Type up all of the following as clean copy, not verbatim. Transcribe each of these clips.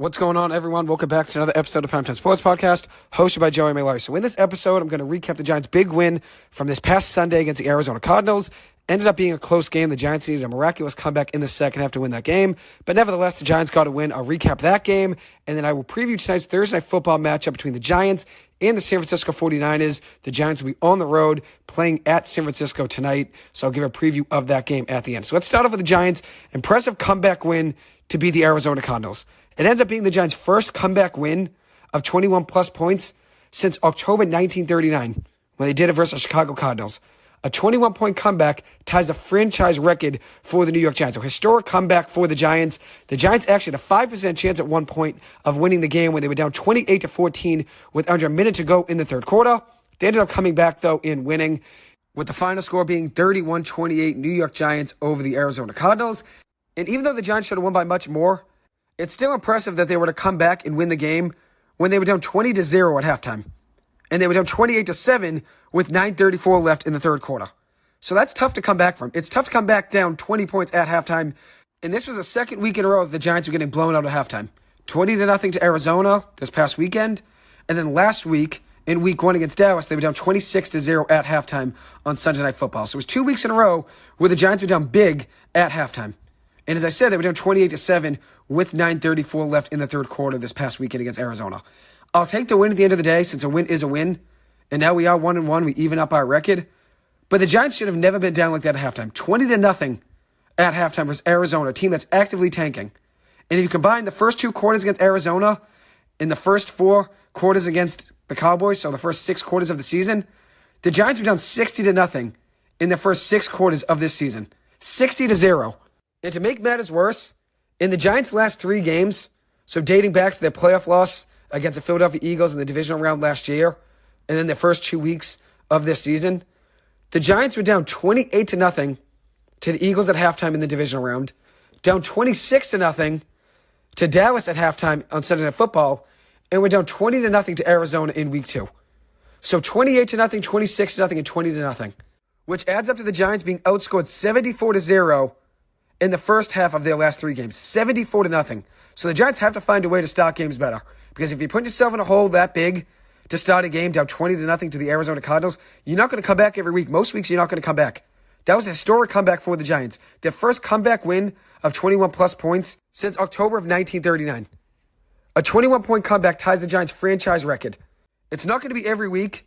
What's going on, everyone? Welcome back to another episode of Primetime Sports Podcast, hosted by Joey Malloy. So in this episode, I'm going to recap the Giants' big win from this past Sunday against the Arizona Cardinals. Ended up being a close game. The Giants needed a miraculous comeback in the second half to win that game. But nevertheless, the Giants got a win. I'll recap that game, and then I will preview tonight's Thursday Night Football matchup between the Giants and the San Francisco 49ers. The Giants will be on the road playing at San Francisco tonight, so I'll give a preview of that game at the end. So let's start off with the Giants' impressive comeback win to beat the Arizona Cardinals. It ends up being the Giants' first comeback win of 21-plus points since October 1939, when they did it versus the Chicago Cardinals. A 21-point comeback ties a franchise record for the New York Giants. A historic comeback for the Giants. The Giants actually had a 5% chance at one point of winning the game when they were down 28-14 with under a minute to go in the third quarter. They ended up coming back, though, and winning, with the final score being 31-28 New York Giants over the Arizona Cardinals. And even though the Giants should have won by much more, it's still impressive that they were to come back and win the game when they were down 20-0 at halftime. And they were down 28-7 with 9:34 left in the third quarter. So that's tough to come back from. It's tough to come back down 20 points at halftime. And this was the second week in a row that the Giants were getting blown out at halftime. 20-0 to Arizona this past weekend. And then last week, in week one against Dallas, they were down 26-0 at halftime on Sunday Night Football. So it was 2 weeks in a row where the Giants were down big at halftime. And as I said, they were down 28-7 with 9:34 left in the third quarter this past weekend against Arizona. I'll take the win at the end of the day, since a win is a win. And now we are 1-1. We even up our record. But the Giants should have never been down like that at halftime. 20-0 at halftime versus Arizona, a team that's actively tanking. And if you combine the first 2 quarters against Arizona and the first 4 quarters against the Cowboys, so the first 6 quarters of the season, the Giants were down 60-0 in the first 6 quarters of this season. 60-0. And to make matters worse, in the Giants' last 3 games, so dating back to their playoff loss against the Philadelphia Eagles in the divisional round last year, and then the first 2 weeks of this season, the Giants were down 28-0 to the Eagles at halftime in the divisional round, down 26-0 to Dallas at halftime on Sunday Night Football, and we're down 20-0 to Arizona in week 2. So 28-0, 26-0, and 20-0, which adds up to the Giants being outscored 74-0 in the first half of their last 3 games. 74-0. So the Giants have to find a way to start games better. Because if you put yourself in a hole that big to start a game down 20-0 to the Arizona Cardinals, you're not going to come back every week. Most weeks, you're not going to come back. That was a historic comeback for the Giants. Their first comeback win of 21-plus points since October of 1939. A 21-point comeback ties the Giants' franchise record. It's not going to be every week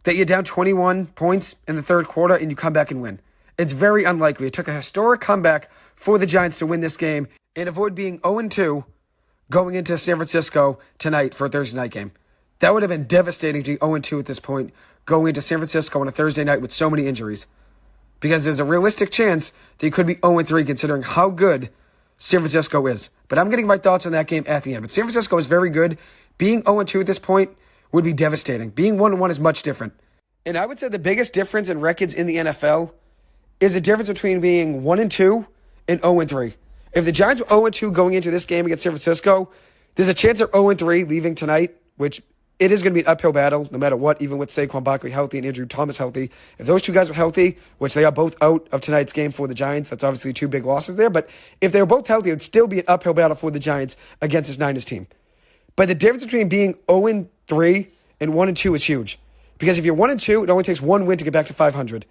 that you're down 21 points in the third quarter and you come back and win. It's very unlikely. It took a historic comeback for the Giants to win this game and avoid being 0-2 going into San Francisco tonight for a Thursday night game. That would have been devastating to be 0-2 at this point, going into San Francisco on a Thursday night with so many injuries. Because there's a realistic chance that you could be 0-3 considering how good San Francisco is. But I'm getting my thoughts on that game at the end. But San Francisco is very good. Being 0-2 at this point would be devastating. Being 1-1 is much different. And I would say the biggest difference in records in the NFL is the difference between being 1-2 and 0-3. If the Giants were 0-2 going into this game against San Francisco, there's a chance they're 0-3 leaving tonight, which it is going to be an uphill battle no matter what, even with Saquon Barkley healthy and Andrew Thomas healthy. If those 2 guys were healthy, which they are both out of tonight's game for the Giants, that's obviously 2 big losses there, but if they were both healthy, it would still be an uphill battle for the Giants against this Niners team. But the difference between being 0-3 and 1-2 is huge. Because if you're 1-2, it only takes 1 win to get back to 500.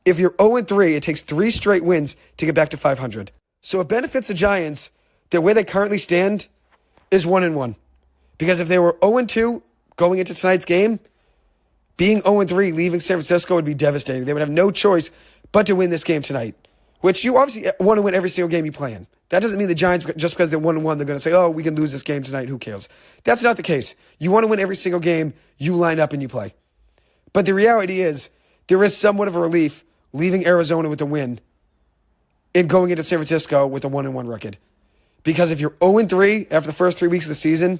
If you're 0-3, it takes 3 straight wins to get back to 500. So it benefits the Giants that where they currently stand is 1-1. Because if they were 0-2 going into tonight's game, being 0-3 leaving San Francisco would be devastating. They would have no choice but to win this game tonight, which you obviously want to win every single game you play in. That doesn't mean the Giants, just because they're 1-1, they're going to say, oh, we can lose this game tonight, who cares? That's not the case. You want to win every single game you line up and you play. But the reality is, there is somewhat of a relief leaving Arizona with a win and going into San Francisco with a 1-1 record. Because if you're 0-3 after the first 3 weeks of the season,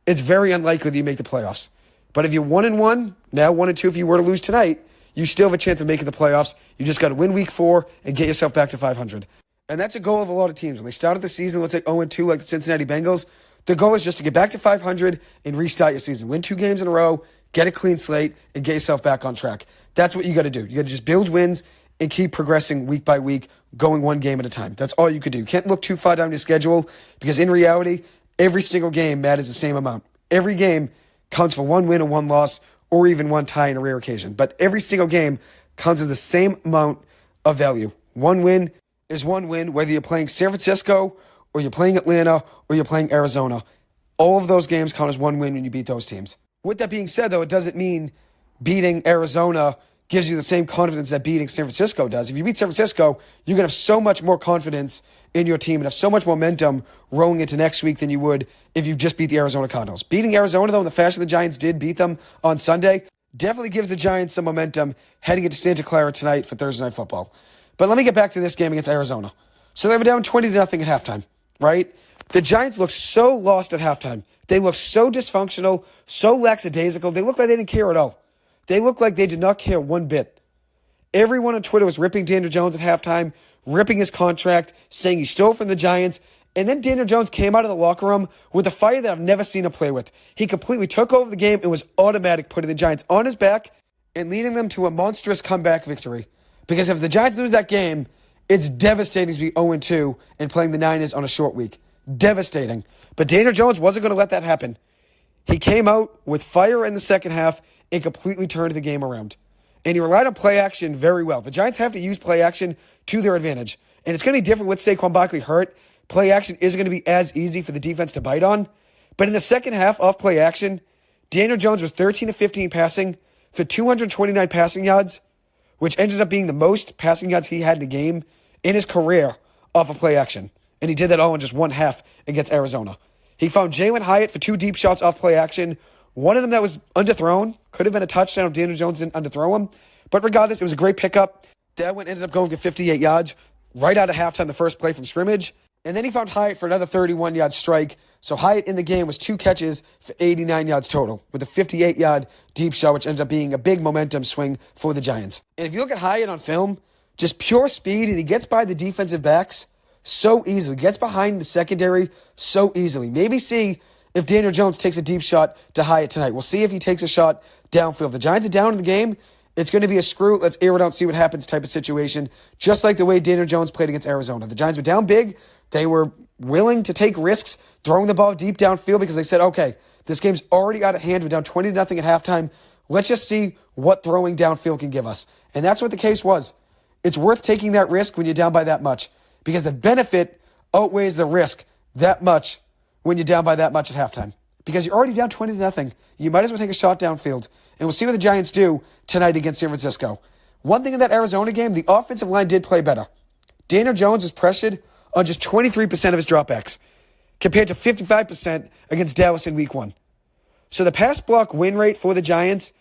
it's very unlikely that you make the playoffs. But if you're 1-1, now 1-2 if you were to lose tonight, you still have a chance of making the playoffs. You just got to win week 4 and get yourself back to 500. And that's a goal of a lot of teams. When they started the season, let's say 0-2 like the Cincinnati Bengals, the goal is just to get back to 500 and restart your season. Win 2 games in a row, get a clean slate, and get yourself back on track. That's what you got to do. You got to just build wins and keep progressing week by week, going 1 game at a time. That's all you could do. You can't look too far down your schedule because in reality, every single game matters the same amount. Every game counts for one win and one loss, or even one tie in a rare occasion. But every single game counts as the same amount of value. One win is one win, whether you're playing San Francisco, or you're playing Atlanta, or you're playing Arizona. All of those games count as one win when you beat those teams. With that being said, though, it doesn't mean beating Arizona gives you the same confidence that beating San Francisco does. If you beat San Francisco, you're going to have so much more confidence in your team and have so much momentum rolling into next week than you would if you just beat the Arizona Cardinals. Beating Arizona, though, in the fashion the Giants did beat them on Sunday, definitely gives the Giants some momentum heading into Santa Clara tonight for Thursday Night Football. But let me get back to this game against Arizona. So they were down 20-0 at halftime, right? The Giants looked so lost at halftime. They looked so dysfunctional, so lackadaisical. They looked like they didn't care at all. They looked like they did not care one bit. Everyone on Twitter was ripping Daniel Jones at halftime, ripping his contract, saying he stole from the Giants. And then Daniel Jones came out of the locker room with a fire that I've never seen him play with. He completely took over the game and was automatic, putting the Giants on his back and leading them to a monstrous comeback victory. Because if the Giants lose that game, it's devastating to be 0-2 and playing the Niners on a short week. Devastating. But Daniel Jones wasn't going to let that happen. He came out with fire in the second half and completely turned the game around. And he relied on play action very well. The Giants have to use play action to their advantage. And it's going to be different with Saquon Barkley hurt. Play action isn't going to be as easy for the defense to bite on. But in the second half off play action, Daniel Jones was 13 of 15 passing for 229 passing yards, which ended up being the most passing yards he had in a game in his career off of play action. And he did that all in just one half against Arizona. He found Jalen Hyatt for 2 deep shots off play action. One of them that was underthrown. Could have been a touchdown if Daniel Jones didn't underthrow him. But regardless, it was a great pickup. That one ended up going for 58 yards right out of halftime, the first play from scrimmage. And then he found Hyatt for another 31-yard strike. So Hyatt in the game was 2 catches for 89 yards total with a 58-yard deep shot, which ended up being a big momentum swing for the Giants. And if you look at Hyatt on film, just pure speed, and he gets by the defensive backs so easily. Gets behind the secondary so easily. Maybe see if Daniel Jones takes a deep shot to Hyatt tonight. We'll see if he takes a shot downfield. If the Giants are down in the game, it's going to be a screw, let's air it out, see what happens type of situation, just like the way Daniel Jones played against Arizona. The Giants were down big. They were willing to take risks, throwing the ball deep downfield because they said, okay, this game's already out of hand. We're down 20-0 at halftime. Let's just see what throwing downfield can give us. And that's what the case was. It's worth taking that risk when you're down by that much because the benefit outweighs the risk that much when you're down by that much at halftime. Because you're already down 20-0. You might as well take a shot downfield. And we'll see what the Giants do tonight against San Francisco. One thing in that Arizona game, the offensive line did play better. Daniel Jones was pressured on just 23% of his dropbacks, compared to 55% against Dallas in week 1. So the pass block win rate for the Giants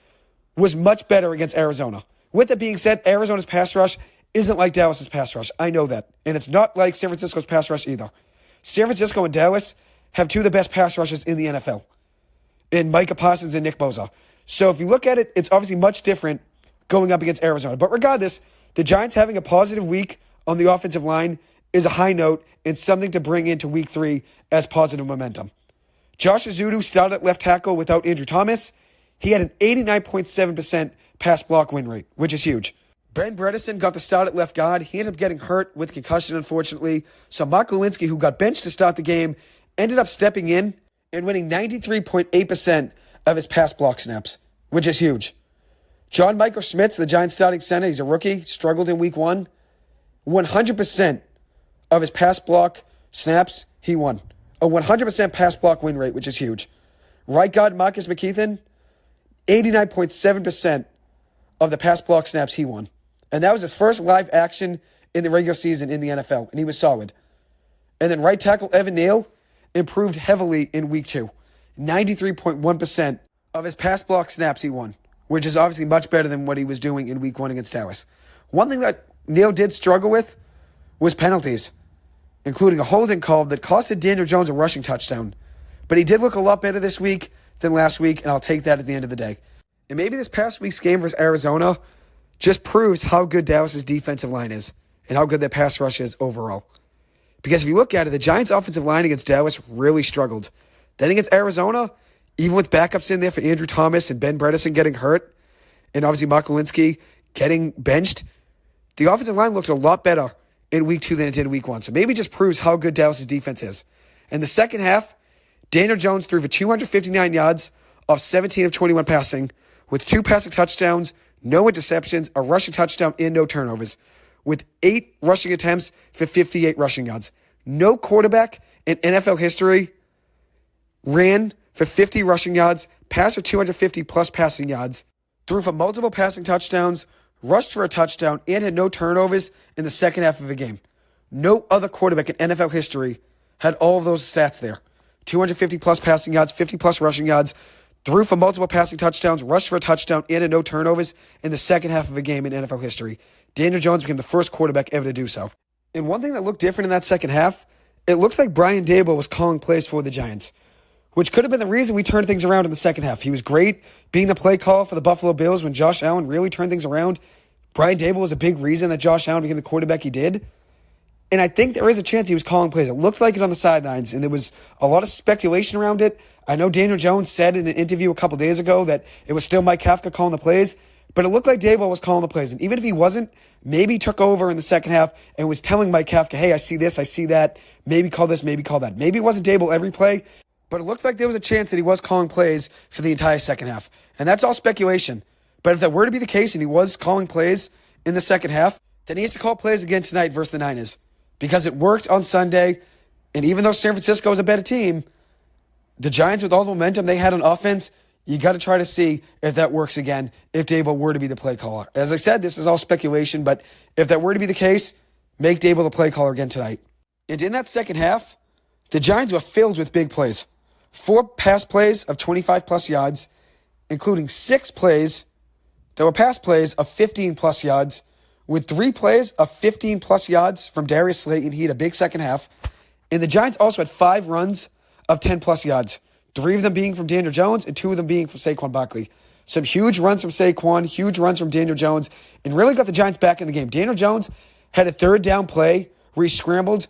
was much better against Arizona. With that being said, Arizona's pass rush isn't like Dallas's pass rush. I know that. And it's not like San Francisco's pass rush either. San Francisco and Dallas have 2 of the best pass rushes in the NFL, in Micah Parsons and Nick Bosa. So if you look at it, it's obviously much different going up against Arizona. But regardless, the Giants having a positive week on the offensive line is a high note and something to bring into week 3 as positive momentum. Josh Azudu started at left tackle without Andrew Thomas. He had an 89.7% pass block win rate, which is huge. Ben Bredeson got the start at left guard. He ended up getting hurt with concussion, unfortunately. So Mark Lewinsky, who got benched to start the game, ended up stepping in and winning 93.8% of his pass block snaps, which is huge. John Michael Schmitz, the Giants starting center, he's a rookie, struggled in week 1. 100% of his pass block snaps, he won. A 100% pass block win rate, which is huge. Right guard Marcus McKeithen, 89.7% of the pass block snaps he won. And that was his first live action in the regular season in the NFL, and he was solid. And then right tackle Evan Neal improved heavily in week 2. 93.1% of his pass block snaps he won, which is obviously much better than what he was doing in week 1 against Dallas. One thing that Neal did struggle with was penalties, including a holding call that costed Daniel Jones a rushing touchdown. But he did look a lot better this week than last week, and I'll take that at the end of the day. And maybe this past week's game versus Arizona just proves how good Dallas's defensive line is and how good their pass rush is overall. Because if you look at it, the Giants' offensive line against Dallas really struggled. Then against Arizona, even with backups in there for Andrew Thomas and Ben Bredeson getting hurt, and obviously Mark Lewinsky getting benched, the offensive line looked a lot better in week 2 than it did in week 1. So maybe it just proves how good Dallas' defense is. And the second half, Daniel Jones threw for 259 yards off 17 of 21 passing, with 2 passing touchdowns, no interceptions, a rushing touchdown, and no turnovers, with 8 rushing attempts for 58 rushing yards. No quarterback in NFL history ran for 50 rushing yards, passed for 250-plus passing yards, threw for multiple passing touchdowns, rushed for a touchdown, and had no turnovers in the second half of a game. No other quarterback in NFL history had all of those stats there. 250-plus passing yards, 50-plus rushing yards, threw for multiple passing touchdowns, rushed for a touchdown, and had no turnovers in the second half of a game in NFL history. Daniel Jones became the first quarterback ever to do so. And one thing that looked different in that second half, it looked like Brian Daboll was calling plays for the Giants, which could have been the reason we turned things around in the second half. He was great being the play call for the Buffalo Bills when Josh Allen really turned things around. Brian Daboll was a big reason that Josh Allen became the quarterback he did. And I think there is a chance he was calling plays. It looked like it on the sidelines, and there was a lot of speculation around it. I know Daniel Jones said in an interview a couple days ago that it was still Mike Kafka calling the plays, but it looked like Daboll was calling the plays. And even if he wasn't, maybe he took over in the second half and was telling Mike Kafka, hey, I see this, I see that, maybe call this, maybe call that. Maybe it wasn't Daboll every play, but it looked like there was a chance that he was calling plays for the entire second half. And that's all speculation. But if that were to be the case and he was calling plays in the second half, then he has to call plays again tonight versus the Niners. Because it worked on Sunday, and even though San Francisco is a better team, the Giants, with all the momentum they had on offense, you got to try to see if that works again, if Daboll were to be the play caller. As I said, this is all speculation, but if that were to be the case, make Daboll the play caller again tonight. And in that second half, the Giants were filled with big plays. 4 pass plays of 25-plus yards, including 6 plays that were pass plays of 15-plus yards, with 3 plays of 15-plus yards from Darius Slayton. He had a big second half. And the Giants also had 5 runs of 10-plus yards, 3 of them being from Daniel Jones and 2 of them being from Saquon Barkley. Some huge runs from Saquon, huge runs from Daniel Jones, and really got the Giants back in the game. Daniel Jones had a third down play where he scrambled,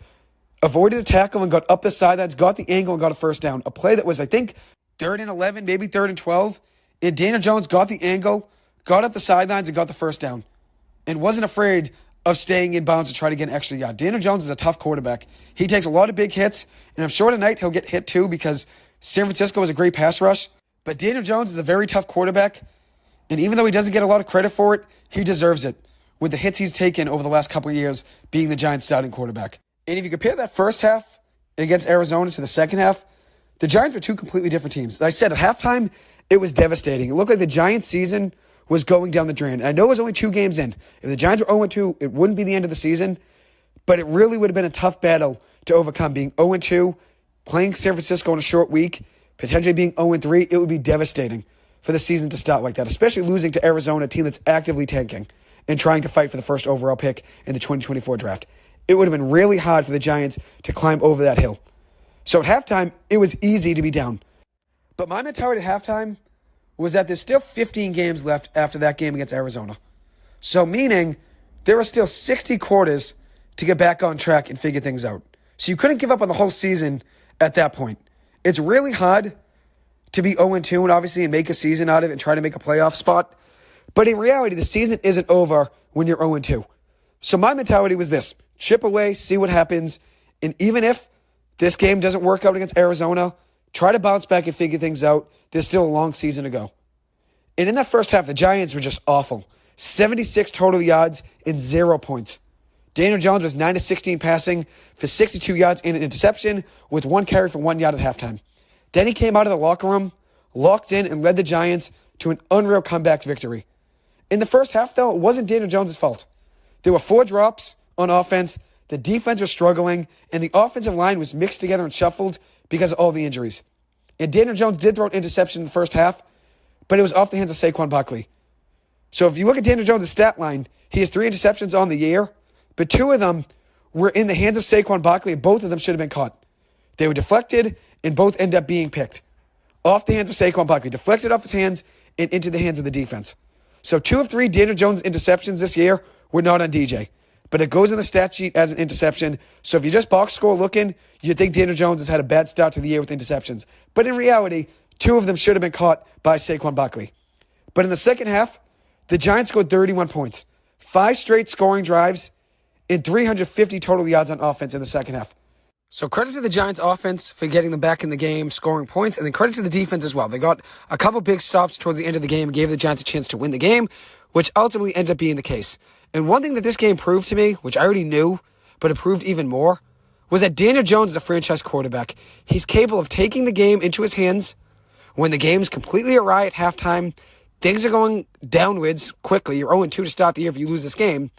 avoided a tackle, and got up the sidelines, got the angle, and got a first down. A play that was, I think, 3rd and 11, maybe 3rd and 12. And Daniel Jones got the angle, got up the sidelines, and got the first down. And wasn't afraid of staying in bounds to try to get an extra yard. Daniel Jones is a tough quarterback. He takes a lot of big hits, and I'm sure tonight he'll get hit too because San Francisco is a great pass rush. But Daniel Jones is a very tough quarterback, and even though he doesn't get a lot of credit for it, he deserves it with the hits he's taken over the last couple of years being the Giants' starting quarterback. And if you compare that first half against Arizona to the second half, the Giants were 2 completely different teams. As I said, at halftime, it was devastating. It looked like the Giants' season was going down the drain. And I know it was only 2 games in. If the Giants were 0-2, it wouldn't be the end of the season, but it really would have been a tough battle to overcome. Being 0-2, playing San Francisco in a short week, potentially being 0-3, it would be devastating for the season to start like that, especially losing to Arizona, a team that's actively tanking and trying to fight for the first overall pick in the 2024 draft. It would have been really hard for the Giants to climb over that hill. So at halftime, it was easy to be down. But my mentality at halftime was that there's still 15 games left after that game against Arizona. So meaning there are still 60 quarters to get back on track and figure things out. So you couldn't give up on the whole season at that point. It's really hard to be 0-2 and obviously make a season out of it and try to make a playoff spot. But in reality, the season isn't over when you're 0-2. So my mentality was this: chip away, see what happens. And even if this game doesn't work out against Arizona, try to bounce back and figure things out. There's still a long season to go. And in that first half, the Giants were just awful. 76 total yards and 0 points. Daniel Jones was 9-16 passing for 62 yards and an interception with 1 carry for 1 yard at halftime. Then he came out of the locker room, locked in, and led the Giants to an unreal comeback victory. In the first half, though, it wasn't Daniel Jones' fault. There were 4 drops on offense, the defense was struggling, and the offensive line was mixed together and shuffled because of all the injuries. And Daniel Jones did throw an interception in the first half, but it was off the hands of Saquon Barkley. So if you look at Daniel Jones' stat line, he has 3 interceptions on the year, but 2 of them were in the hands of Saquon Barkley, and both of them should have been caught. They were deflected, and both end up being picked. Off the hands of Saquon Barkley, deflected off his hands and into the hands of the defense. So 2 of 3 Daniel Jones interceptions this year were not on DJ. But it goes in the stat sheet as an interception. So if you just box score looking, you'd think Daniel Jones has had a bad start to the year with interceptions. But in reality, 2 of them should have been caught by Saquon Barkley. But in the second half, the Giants scored 31 points. 5 straight scoring drives and 350 total yards on offense in the second half. So credit to the Giants offense for getting them back in the game, scoring points, and then credit to the defense as well. They got a couple big stops towards the end of the game and gave the Giants a chance to win the game, which ultimately ended up being the case. And one thing that this game proved to me, which I already knew, but it proved even more, was that Daniel Jones is a franchise quarterback. He's capable of taking the game into his hands when the game's completely awry at halftime. Things are going downwards quickly. You're 0-2 to start the year if you lose this game.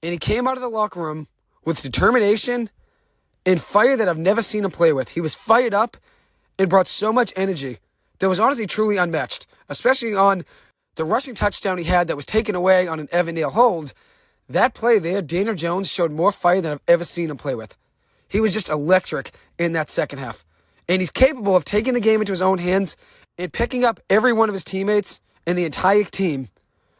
And he came out of the locker room with determination and fire that I've never seen him play with. He was fired up and brought so much energy that was honestly truly unmatched, especially on the rushing touchdown he had that was taken away on an Evan Neal hold. That play there, Daniel Jones showed more fire than I've ever seen him play with. He was just electric in that second half. And he's capable of taking the game into his own hands and picking up every one of his teammates and the entire team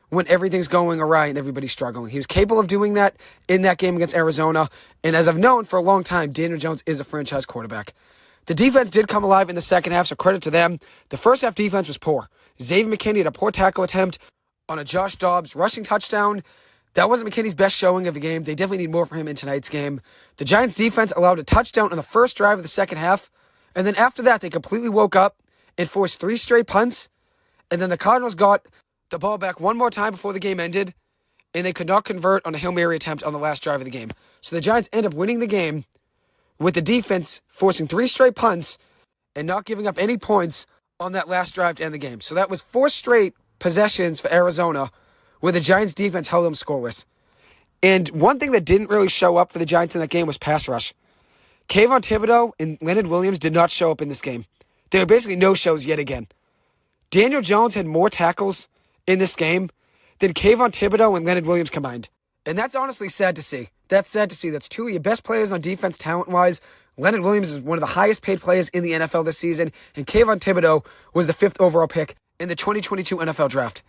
when everything's going awry and everybody's struggling. He was capable of doing that in that game against Arizona. And as I've known for a long time, Daniel Jones is a franchise quarterback. The defense did come alive in the second half, so credit to them. The first half defense was poor. Xavier McKinney had a poor tackle attempt on a Josh Dobbs rushing touchdown. That wasn't McKinney's best showing of the game. They definitely need more from him in tonight's game. The Giants defense allowed a touchdown on the first drive of the second half. And then after that, they completely woke up and forced 3 straight punts. And then the Cardinals got the ball back one more time before the game ended, and they could not convert on a Hail Mary attempt on the last drive of the game. So the Giants end up winning the game with the defense forcing 3 straight punts and not giving up any points on that last drive to end the game. So that was 4 straight possessions for Arizona where the Giants defense held them scoreless. And one thing that didn't really show up for the Giants in that game was pass rush. Kayvon Thibodeau and Leonard Williams did not show up in this game. They were basically no-shows yet again. Daniel Jones had more tackles in this game than Kayvon Thibodeau and Leonard Williams combined. And that's honestly sad to see. That's sad to see. That's 2 of your best players on defense talent-wise. Leonard Williams is one of the highest paid players in the NFL this season, and Kayvon Thibodeau was the 5th overall pick in the 2022 NFL Draft.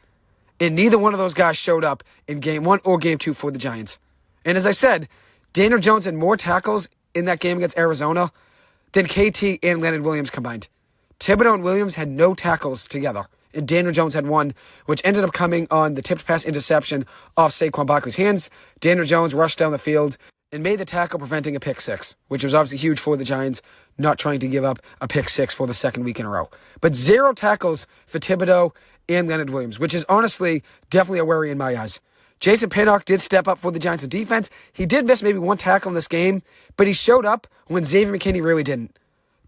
And neither one of those guys showed up in Game 1 or Game 2 for the Giants. And as I said, Daniel Jones had more tackles in that game against Arizona than KT and Leonard Williams combined. Thibodeau and Williams had no tackles together, and Daniel Jones had one, which ended up coming on the tipped pass interception off Saquon Barkley's hands. Daniel Jones rushed down the field and made the tackle, preventing a pick 6, which was obviously huge for the Giants, not trying to give up a pick 6 for the second week in a row. But 0 tackles for Thibodeau and Leonard Williams, which is honestly definitely a worry in my eyes. Jason Pinnock did step up for the Giants on defense. He did miss maybe 1 tackle in this game, but he showed up when Xavier McKinney really didn't.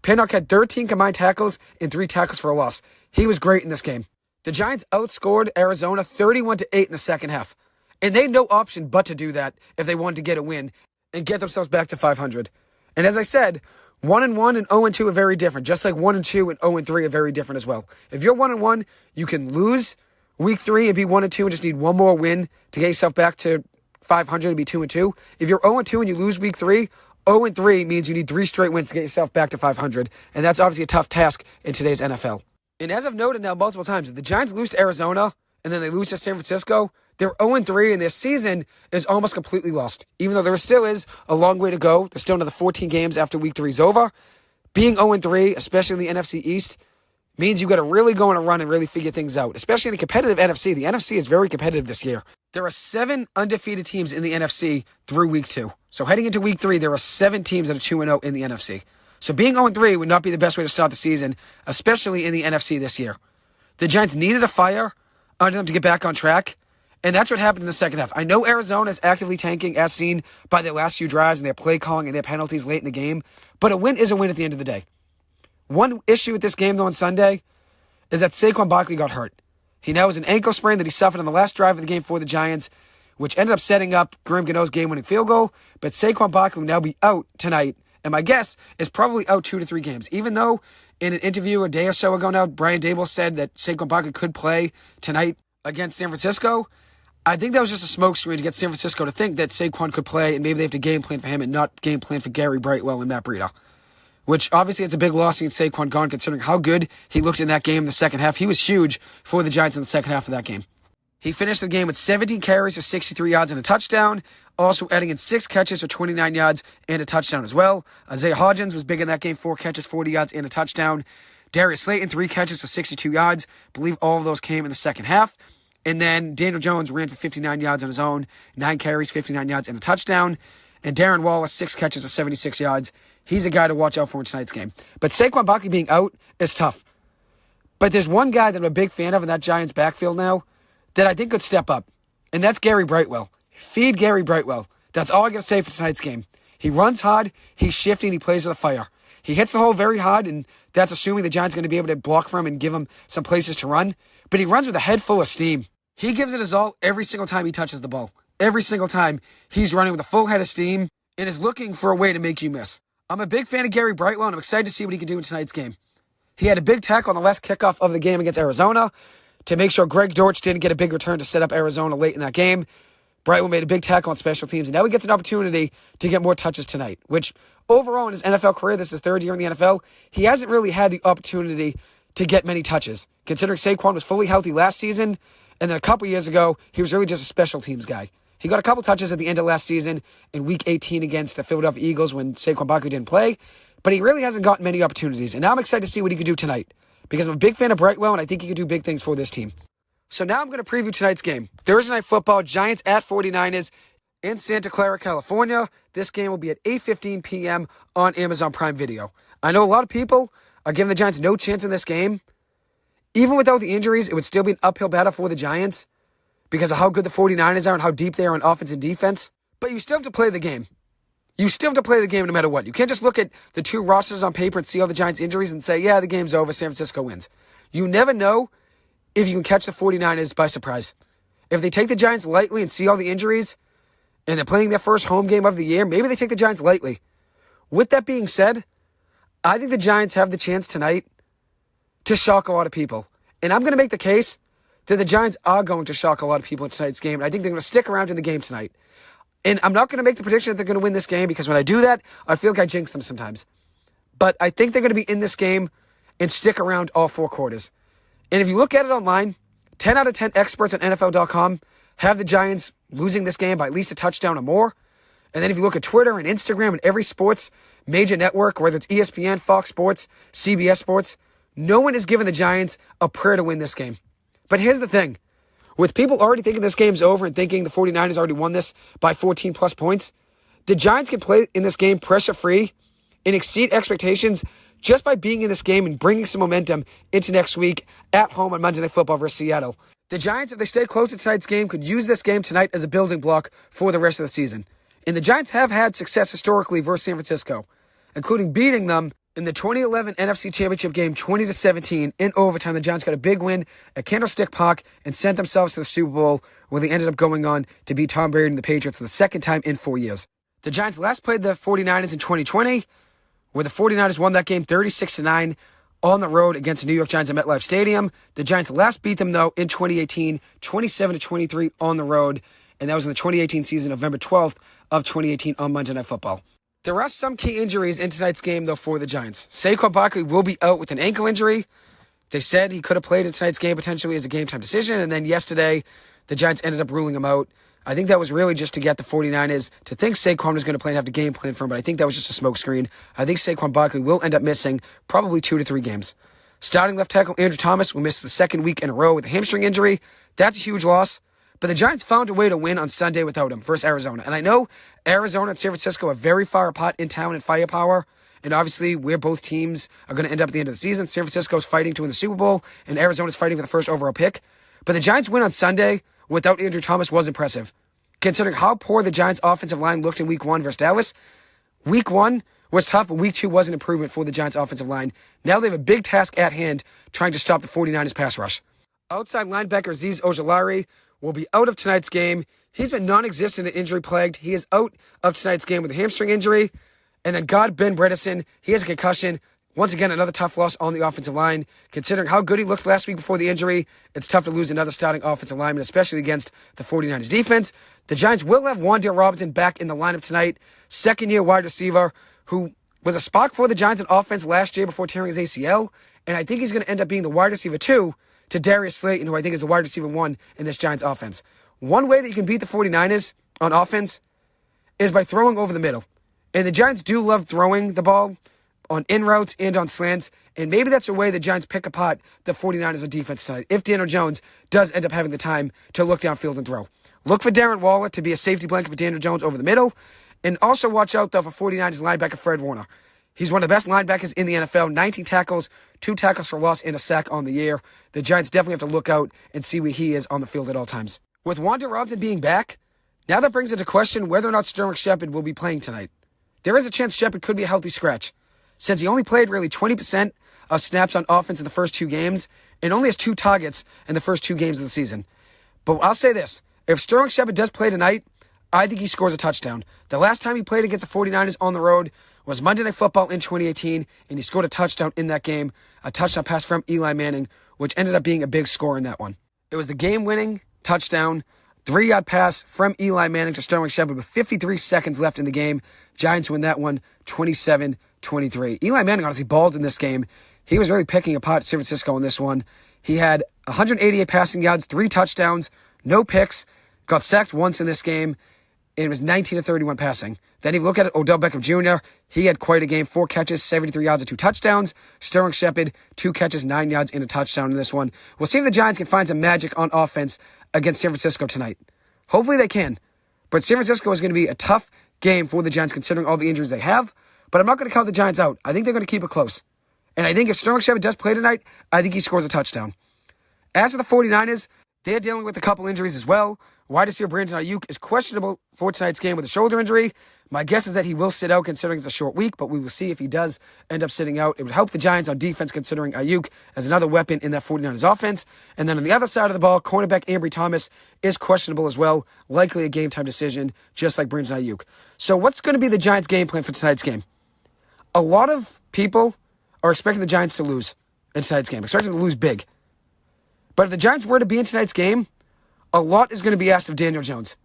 Pinnock had 13 combined tackles and 3 tackles for a loss. He was great in this game. The Giants outscored Arizona 31-8 in the second half. And they had no option but to do that if they wanted to get a win and get themselves back to 500. And as I said, 1-1 and 0-2 are very different. Just like 1-2 and 0-3 are very different as well. If you're 1-1, you can lose week 3 and be 1-2 and just need one more win to get yourself back to 500 and be 2-2. If you're 0-2 and you lose week 3, 0-3 means you need 3 straight wins to get yourself back to 500. And that's obviously a tough task in today's NFL. And as I've noted now multiple times, if the Giants lose to Arizona and then they lose to San Francisco, they're 0-3 and their season is almost completely lost. Even though there still is a long way to go. There's still another 14 games after week 3 is over. Being 0-3, especially in the NFC East, means you got to really go on a run and really figure things out. Especially in a competitive NFC. The NFC is very competitive this year. There are 7 undefeated teams in the NFC through week 2. So heading into week 3, there are 7 teams that are 2-0 in the NFC. So being 0-3 would not be the best way to start the season, especially in the NFC this year. The Giants needed a fire under them to get back on track, and that's what happened in the second half. I know Arizona is actively tanking, as seen by their last few drives and their play calling and their penalties late in the game, but a win is a win at the end of the day. One issue with this game, though, on Sunday is that Saquon Barkley got hurt. He now has an ankle sprain that he suffered on the last drive of the game for the Giants, which ended up setting up Graham Gano's game-winning field goal, but Saquon Barkley will now be out tonight, and my guess is probably out 2 to 3 games, even though in an interview a day or so ago now, Brian Daboll said that Saquon Barkley could play tonight against San Francisco. I think that was just a smokescreen to get San Francisco to think that Saquon could play, and maybe they have to game plan for him and not game plan for Gary Brightwell and Matt Breida. Which obviously it's a big loss seeing Saquon gone, considering how good he looked in that game in the second half. He was huge for the Giants in the second half of that game. He finished the game with 17 carries for 63 yards and a touchdown, also adding in 6 catches for 29 yards and a touchdown as well. Isaiah Hodgins was big in that game, 4 catches, 40 yards and a touchdown. Darius Slayton, 3 catches for 62 yards. I believe all of those came in the second half. And then Daniel Jones ran for 59 yards on his own, 9 carries, 59 yards and a touchdown. And Darren Waller, 6 catches for 76 yards. He's a guy to watch out for in tonight's game. But Saquon Barkley being out is tough. But there's one guy that I'm a big fan of in that Giants backfield now that I think could step up. And that's Gary Brightwell. Feed Gary Brightwell. That's all I got to say for tonight's game. He runs hard, he's shifty, and he plays with a fire. He hits the hole very hard, and that's assuming the Giants are going to be able to block for him and give him some places to run. But he runs with a head full of steam. He gives it his all every single time he touches the ball. Every single time he's running with a full head of steam and is looking for a way to make you miss. I'm a big fan of Gary Brightwell, and I'm excited to see what he can do in tonight's game. He had a big tackle on the last kickoff of the game against Arizona to make sure Greg Dortch didn't get a big return to set up Arizona late in that game. Brightwell made a big tackle on special teams, and now he gets an opportunity to get more touches tonight, which overall in his NFL career, this is his 3rd year in the NFL, he hasn't really had the opportunity to get many touches, considering Saquon was fully healthy last season, and then a couple years ago, he was really just a special teams guy. He got a couple touches at the end of last season in Week 18 against the Philadelphia Eagles when Saquon Barkley didn't play, but he really hasn't gotten many opportunities, and now I'm excited to see what he can do tonight, because I'm a big fan of Brightwell, and I think he can do big things for this team. So now I'm going to preview tonight's game. Thursday Night Football, Giants at 49ers in Santa Clara, California. This game will be at 8:15 p.m. on Amazon Prime Video. I know a lot of people are giving the Giants no chance in this game. Even without the injuries, it would still be an uphill battle for the Giants because of how good the 49ers are and how deep they are on offense and defense. But you still have to play the game. You still have to play the game no matter what. You can't just look at the two rosters on paper and see all the Giants' injuries and say, yeah, the game's over, San Francisco wins. You never know if you can catch the 49ers by surprise. If they take the Giants lightly and see all the injuries, and they're playing their first home game of the year, maybe they take the Giants lightly. With that being said, I think the Giants have the chance tonight to shock a lot of people. And I'm going to make the case that the Giants are going to shock a lot of people in tonight's game, and I think they're going to stick around in the game tonight. And I'm not going to make the prediction that they're going to win this game, because when I do that, I feel like I jinx them sometimes. But I think they're going to be in this game and stick around all 4 quarters. And if you look at it online, 10 out of 10 experts on NFL.com have the Giants losing this game by at least a touchdown or more. And then if you look at Twitter and Instagram and every sports major network, whether it's ESPN, Fox Sports, CBS Sports, no one is giving the Giants a prayer to win this game. But here's the thing. With people already thinking this game's over and thinking the 49ers already won this by 14-plus points, the Giants can play in this game pressure-free and exceed expectations just by being in this game and bringing some momentum into next week at home on Monday Night Football versus Seattle. The Giants, if they stay close to tonight's game, could use this game tonight as a building block for the rest of the season. And the Giants have had success historically versus San Francisco, including beating them in the 2011 NFC Championship game 20-17 in overtime. The Giants got a big win at Candlestick Park and sent themselves to the Super Bowl, where they ended up going on to beat Tom Brady and the Patriots for the second time in 4 years. The Giants last played the 49ers in 2020, where the 49ers won that game 36-9 on the road against the New York Giants at MetLife Stadium. The Giants last beat them, though, in 2018, 27-23 on the road, and that was in the 2018 season, November 12th of 2018 on Monday Night Football. There are some key injuries in tonight's game, though, for the Giants. Saquon Barkley will be out with an ankle injury. They said he could have played in tonight's game potentially as a game-time decision, and then yesterday the Giants ended up ruling him out. I think that was really just to get the 49ers to think Saquon was going to play and have the game plan for him, but I think that was just a smokescreen. I think Saquon Barkley will end up missing probably 2 to 3 games. Starting left tackle Andrew Thomas will miss the second week in a row with a hamstring injury. That's a huge loss. But the Giants found a way to win on Sunday without him versus Arizona. And I know Arizona and San Francisco are very far apart in town and firepower. And obviously, where both teams are going to end up at the end of the season. San Francisco is fighting to win the Super Bowl, and Arizona is fighting for the first overall pick. But the Giants' win on Sunday without Andrew Thomas was impressive. Considering how poor the Giants' offensive line looked in Week 1 versus Dallas, Week 1 was tough, but Week 2 was an improvement for the Giants' offensive line. Now they have a big task at hand trying to stop the 49ers' pass rush. Outside linebacker Azeez Ojulari will be out of tonight's game. He's been non-existent and injury-plagued. He is out of tonight's game with a hamstring injury. And then Ben Bredeson, he has a concussion. Once again, another tough loss on the offensive line. Considering how good he looked last week before the injury, it's tough to lose another starting offensive lineman, especially against the 49ers defense. The Giants will have Wan'Dale Robinson back in the lineup tonight. Second-year wide receiver who was a spark for the Giants in offense last year before tearing his ACL. And I think he's going to end up being the wide receiver 2 to Darius Slayton, who I think is the wide receiver 1 in this Giants offense. One way that you can beat the 49ers on offense is by throwing over the middle. And the Giants do love throwing the ball on in routes and on slants, and maybe that's a way the Giants pick apart the 49ers on defense tonight, if Daniel Jones does end up having the time to look downfield and throw. Look for Darren Waller to be a safety blanket for Daniel Jones over the middle, And also watch out, though, for 49ers linebacker Fred Warner. He's one of the best linebackers in the NFL. 19 tackles, 2 tackles for loss, and a sack on the year. The Giants definitely have to look out and see where he is on the field at all times. With Wanda Robinson being back, now that brings into question whether or not Sterling Shepard will be playing tonight. There is a chance Shepard could be a healthy scratch, since he only played really 20% of snaps on offense in the first 2 games, and only has 2 targets in the first 2 games of the season. But I'll say this, if Sterling Shepard does play tonight, I think he scores a touchdown. The last time he played against the 49ers on the road was Monday Night Football in 2018, and he scored a touchdown in that game, a touchdown pass from Eli Manning, which ended up being a big score in that one. It was the game-winning touchdown, 3-yard pass from Eli Manning to Sterling Shepard with 53 seconds left in the game. Giants win that one 27-23. Eli Manning honestly balled in this game. He was really picking apart San Francisco in this one. He had 188 passing yards, 3 touchdowns, no picks, got sacked once in this game, and it was 19-31 passing. Then if you look at it, Odell Beckham Jr., he had quite a game, 4 catches, 73 yards, and 2 touchdowns. Sterling Shepard, 2 catches, 9 yards, and a touchdown in this one. We'll see if the Giants can find some magic on offense against San Francisco tonight. Hopefully they can. But San Francisco is going to be a tough game for the Giants considering all the injuries they have. But I'm not going to count the Giants out. I think they're going to keep it close. And I think if Sterling Shepard does play tonight, I think he scores a touchdown. As for the 49ers, they're dealing with a couple injuries as well. Wide receiver Brandon Ayuk is questionable for tonight's game with a shoulder injury. My guess is that he will sit out considering it's a short week, but we will see if he does end up sitting out. It would help the Giants on defense considering Ayuk as another weapon in that 49ers offense. And then on the other side of the ball, cornerback Ambry Thomas is questionable as well. Likely a game-time decision, just like Brandon Ayuk. So what's going to be the Giants' game plan for tonight's game? A lot of people are expecting the Giants to lose in tonight's game, expecting them to lose big. But if the Giants were to be in tonight's game, a lot is going to be asked of Daniel Jones.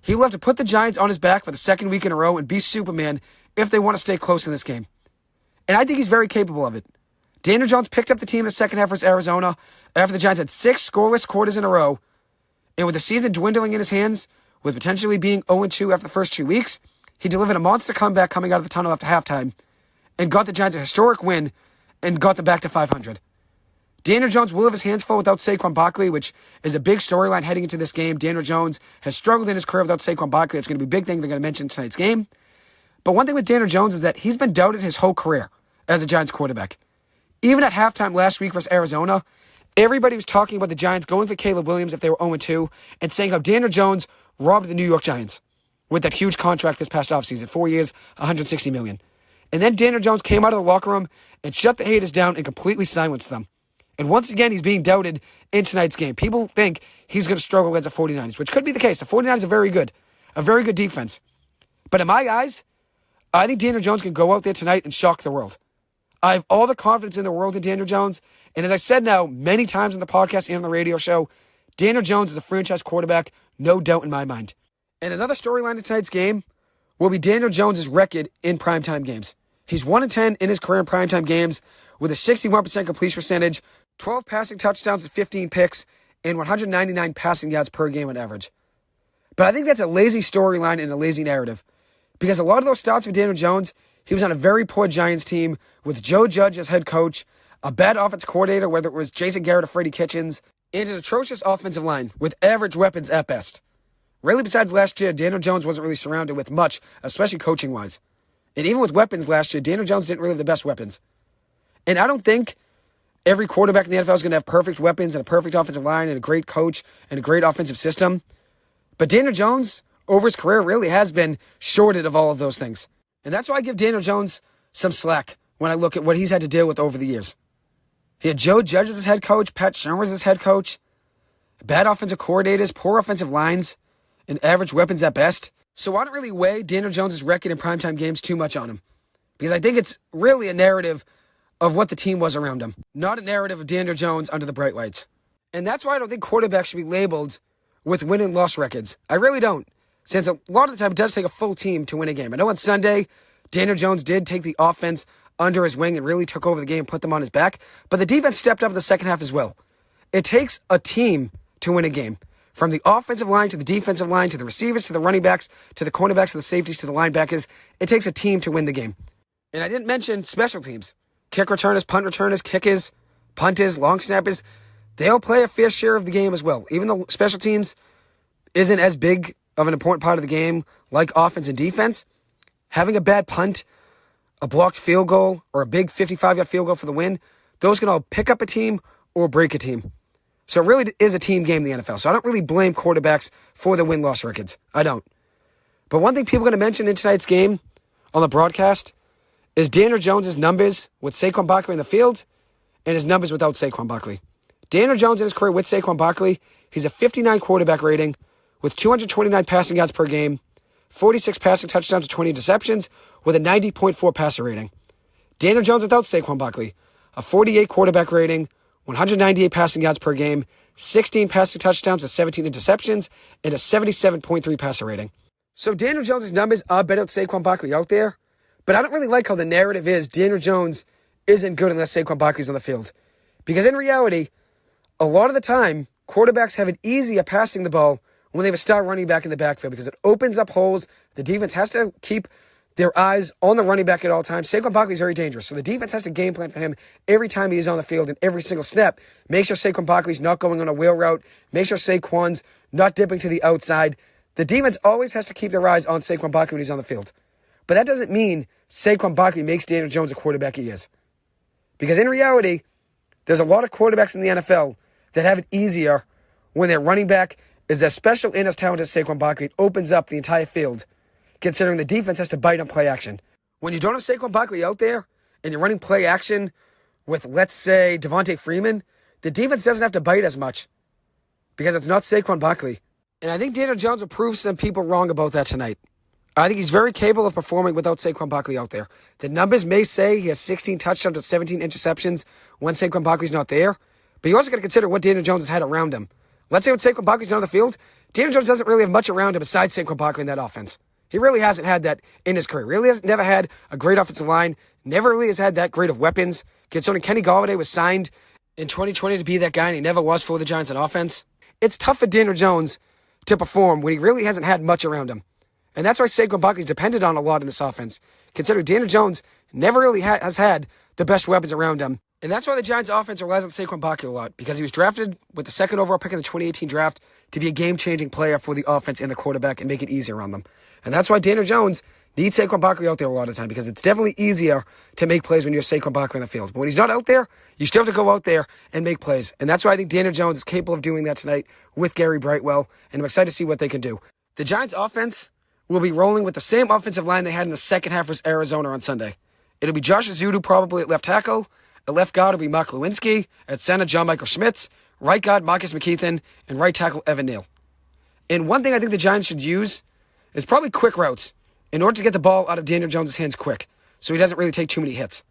He will have to put the Giants on his back for the second week in a row and be Superman if they want to stay close in this game. And I think he's very capable of it. Daniel Jones picked up the team in the second half versus Arizona after the Giants had 6 scoreless quarters in a row. And with the season dwindling in his hands, with potentially being 0-2 after the first 2 weeks, he delivered a monster comeback coming out of the tunnel after halftime and got the Giants a historic win and got them back to 500. Daniel Jones will have his hands full without Saquon Barkley, which is a big storyline heading into this game. Daniel Jones has struggled in his career without Saquon Barkley. It's going to be a big thing they're going to mention in tonight's game. But one thing with Daniel Jones is that he's been doubted his whole career as a Giants quarterback. Even at halftime last week versus Arizona, everybody was talking about the Giants going for Caleb Williams if they were 0-2 and saying how Daniel Jones robbed the New York Giants with that huge contract this past offseason, 4 years, $160 million. And then Daniel Jones came out of the locker room and shut the haters down and completely silenced them. And once again, he's being doubted in tonight's game. People think he's going to struggle against the 49ers, which could be the case. The 49ers are a very good defense. But in my eyes, I think Daniel Jones can go out there tonight and shock the world. I have all the confidence in the world in Daniel Jones. And as I said now many times on the podcast and on the radio show, Daniel Jones is a franchise quarterback, no doubt in my mind. And another storyline of tonight's game will be Daniel Jones' record in primetime games. He's 1-10 in his career in primetime games with a 61% completion percentage, 12 passing touchdowns and 15 picks, and 199 passing yards per game on average. But I think that's a lazy storyline and a lazy narrative. Because a lot of those starts for Daniel Jones, he was on a very poor Giants team with Joe Judge as head coach, a bad offensive coordinator, whether it was Jason Garrett or Freddie Kitchens, and an atrocious offensive line with average weapons at best. Really, besides last year, Daniel Jones wasn't really surrounded with much, especially coaching-wise. And even with weapons last year, Daniel Jones didn't really have the best weapons. And I don't think every quarterback in the NFL is going to have perfect weapons and a perfect offensive line and a great coach and a great offensive system. But Daniel Jones, over his career, really has been shorted of all of those things. And that's why I give Daniel Jones some slack when I look at what he's had to deal with over the years. He had Joe Judge as his head coach, Pat Shurmur as his head coach, bad offensive coordinators, poor offensive lines, and average weapons at best. So I don't really weigh Daniel Jones' record in primetime games too much on him. Because I think it's really a narrative of what the team was around him, not a narrative of Daniel Jones under the bright lights. And that's why I don't think quarterbacks should be labeled with win and loss records. I really don't, since a lot of the time it does take a full team to win a game. I know on Sunday, Daniel Jones did take the offense under his wing and really took over the game and put them on his back, but the defense stepped up in the second half as well. It takes a team to win a game. From the offensive line to the defensive line to the receivers to the running backs to the cornerbacks to the safeties to the linebackers, it takes a team to win the game. And I didn't mention special teams. Kick returners, punt returners, kickers, punters, long snappers, they all play a fair share of the game as well. Even though special teams isn't as big of an important part of the game like offense and defense, Having a bad punt, a blocked field goal, or a big 55-yard field goal for the win, those can all pick up a team or break a team. So it really is a team game in the NFL. So I don't really blame quarterbacks for the win-loss records. I don't. But one thing people are going to mention in tonight's game on the broadcast is Daniel Jones' numbers with Saquon Barkley in the field and his numbers without Saquon Barkley. Daniel Jones in his career with Saquon Barkley, he's a 59 quarterback rating with 229 passing yards per game, 46 passing touchdowns with 20 interceptions with a 90.4 passer rating. Daniel Jones without Saquon Barkley, a 48 quarterback rating, 198 passing yards per game, 16 passing touchdowns with 17 interceptions, and a 77.3 passer rating. So Daniel Jones' numbers are better with Saquon Barkley out there, but I don't really like how the narrative is Daniel Jones isn't good unless Saquon Barkley's on the field. Because in reality, a lot of the time, quarterbacks have it easier passing the ball when they have a star running back in the backfield because it opens up holes. The defense has to keep their eyes on the running back at all times. Saquon Barkley is very dangerous, so the defense has to game plan for him every time he is on the field and every single snap. Make sure Saquon Barkley's not going on a wheel route. Make sure Saquon's not dipping to the outside. The defense always has to keep their eyes on Saquon Barkley when he's on the field. But that doesn't mean Saquon Barkley makes Daniel Jones a quarterback he is. Because in reality, there's a lot of quarterbacks in the NFL that have it easier when their running back is as special and as talented as Saquon Barkley. It opens up the entire field, considering the defense has to bite on play action. When you don't have Saquon Barkley out there and you're running play action with, let's say, Devontae Freeman, the defense doesn't have to bite as much because it's not Saquon Barkley. And I think Daniel Jones will prove some people wrong about that tonight. I think he's very capable of performing without Saquon Barkley out there. The numbers may say he has 16 touchdowns and 17 interceptions when Saquon Barkley's not there, but you also got to consider what Daniel Jones has had around him. Let's say when Saquon Barkley's not on the field, Daniel Jones doesn't really have much around him besides Saquon Barkley in that offense. He really hasn't had that in his career. Really has never had a great offensive line, never really has had that great of weapons. Considering Kenny Golladay was signed in 2020 to be that guy, and he never was for the Giants on offense. It's tough for Daniel Jones to perform when he really hasn't had much around him. And that's why Saquon Barkley's depended on a lot in this offense, considering Daniel Jones never really has had the best weapons around him. And that's why the Giants offense relies on Saquon Barkley a lot, because he was drafted with the second overall pick in the 2018 draft to be a game-changing player for the offense and the quarterback and make it easier on them. And that's why Daniel Jones needs Saquon Barkley out there a lot of the time, because it's definitely easier to make plays when you have Saquon Barkley on the field. But when he's not out there, you still have to go out there and make plays. And that's why I think Daniel Jones is capable of doing that tonight with Gary Brightwell, and I'm excited to see what they can do. The Giants offense will be rolling with the same offensive line they had in the second half versus Arizona on Sunday. It'll be Josh Azudu probably at left tackle. At left guard will be Mark Lewinsky. At center, John Michael Schmitz. Right guard, Marcus McKeithen. And right tackle, Evan Neal. And one thing I think the Giants should use is probably quick routes in order to get the ball out of Daniel Jones' hands quick so he doesn't really take too many hits.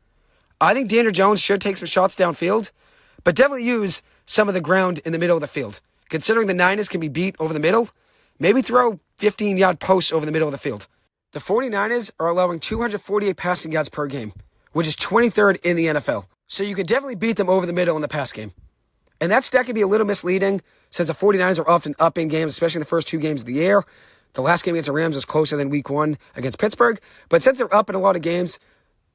I think Daniel Jones should take some shots downfield, but definitely use some of the ground in the middle of the field. Considering the Niners can be beat over the middle, maybe throw 15-yard posts over the middle of the field. The 49ers are allowing 248 passing yards per game, which is 23rd in the NFL. So you can definitely beat them over the middle in the pass game. And that stat can be a little misleading since the 49ers are often up in games, especially in the first two games of the year. The last game against the Rams was closer than week one against Pittsburgh. But since they're up in a lot of games,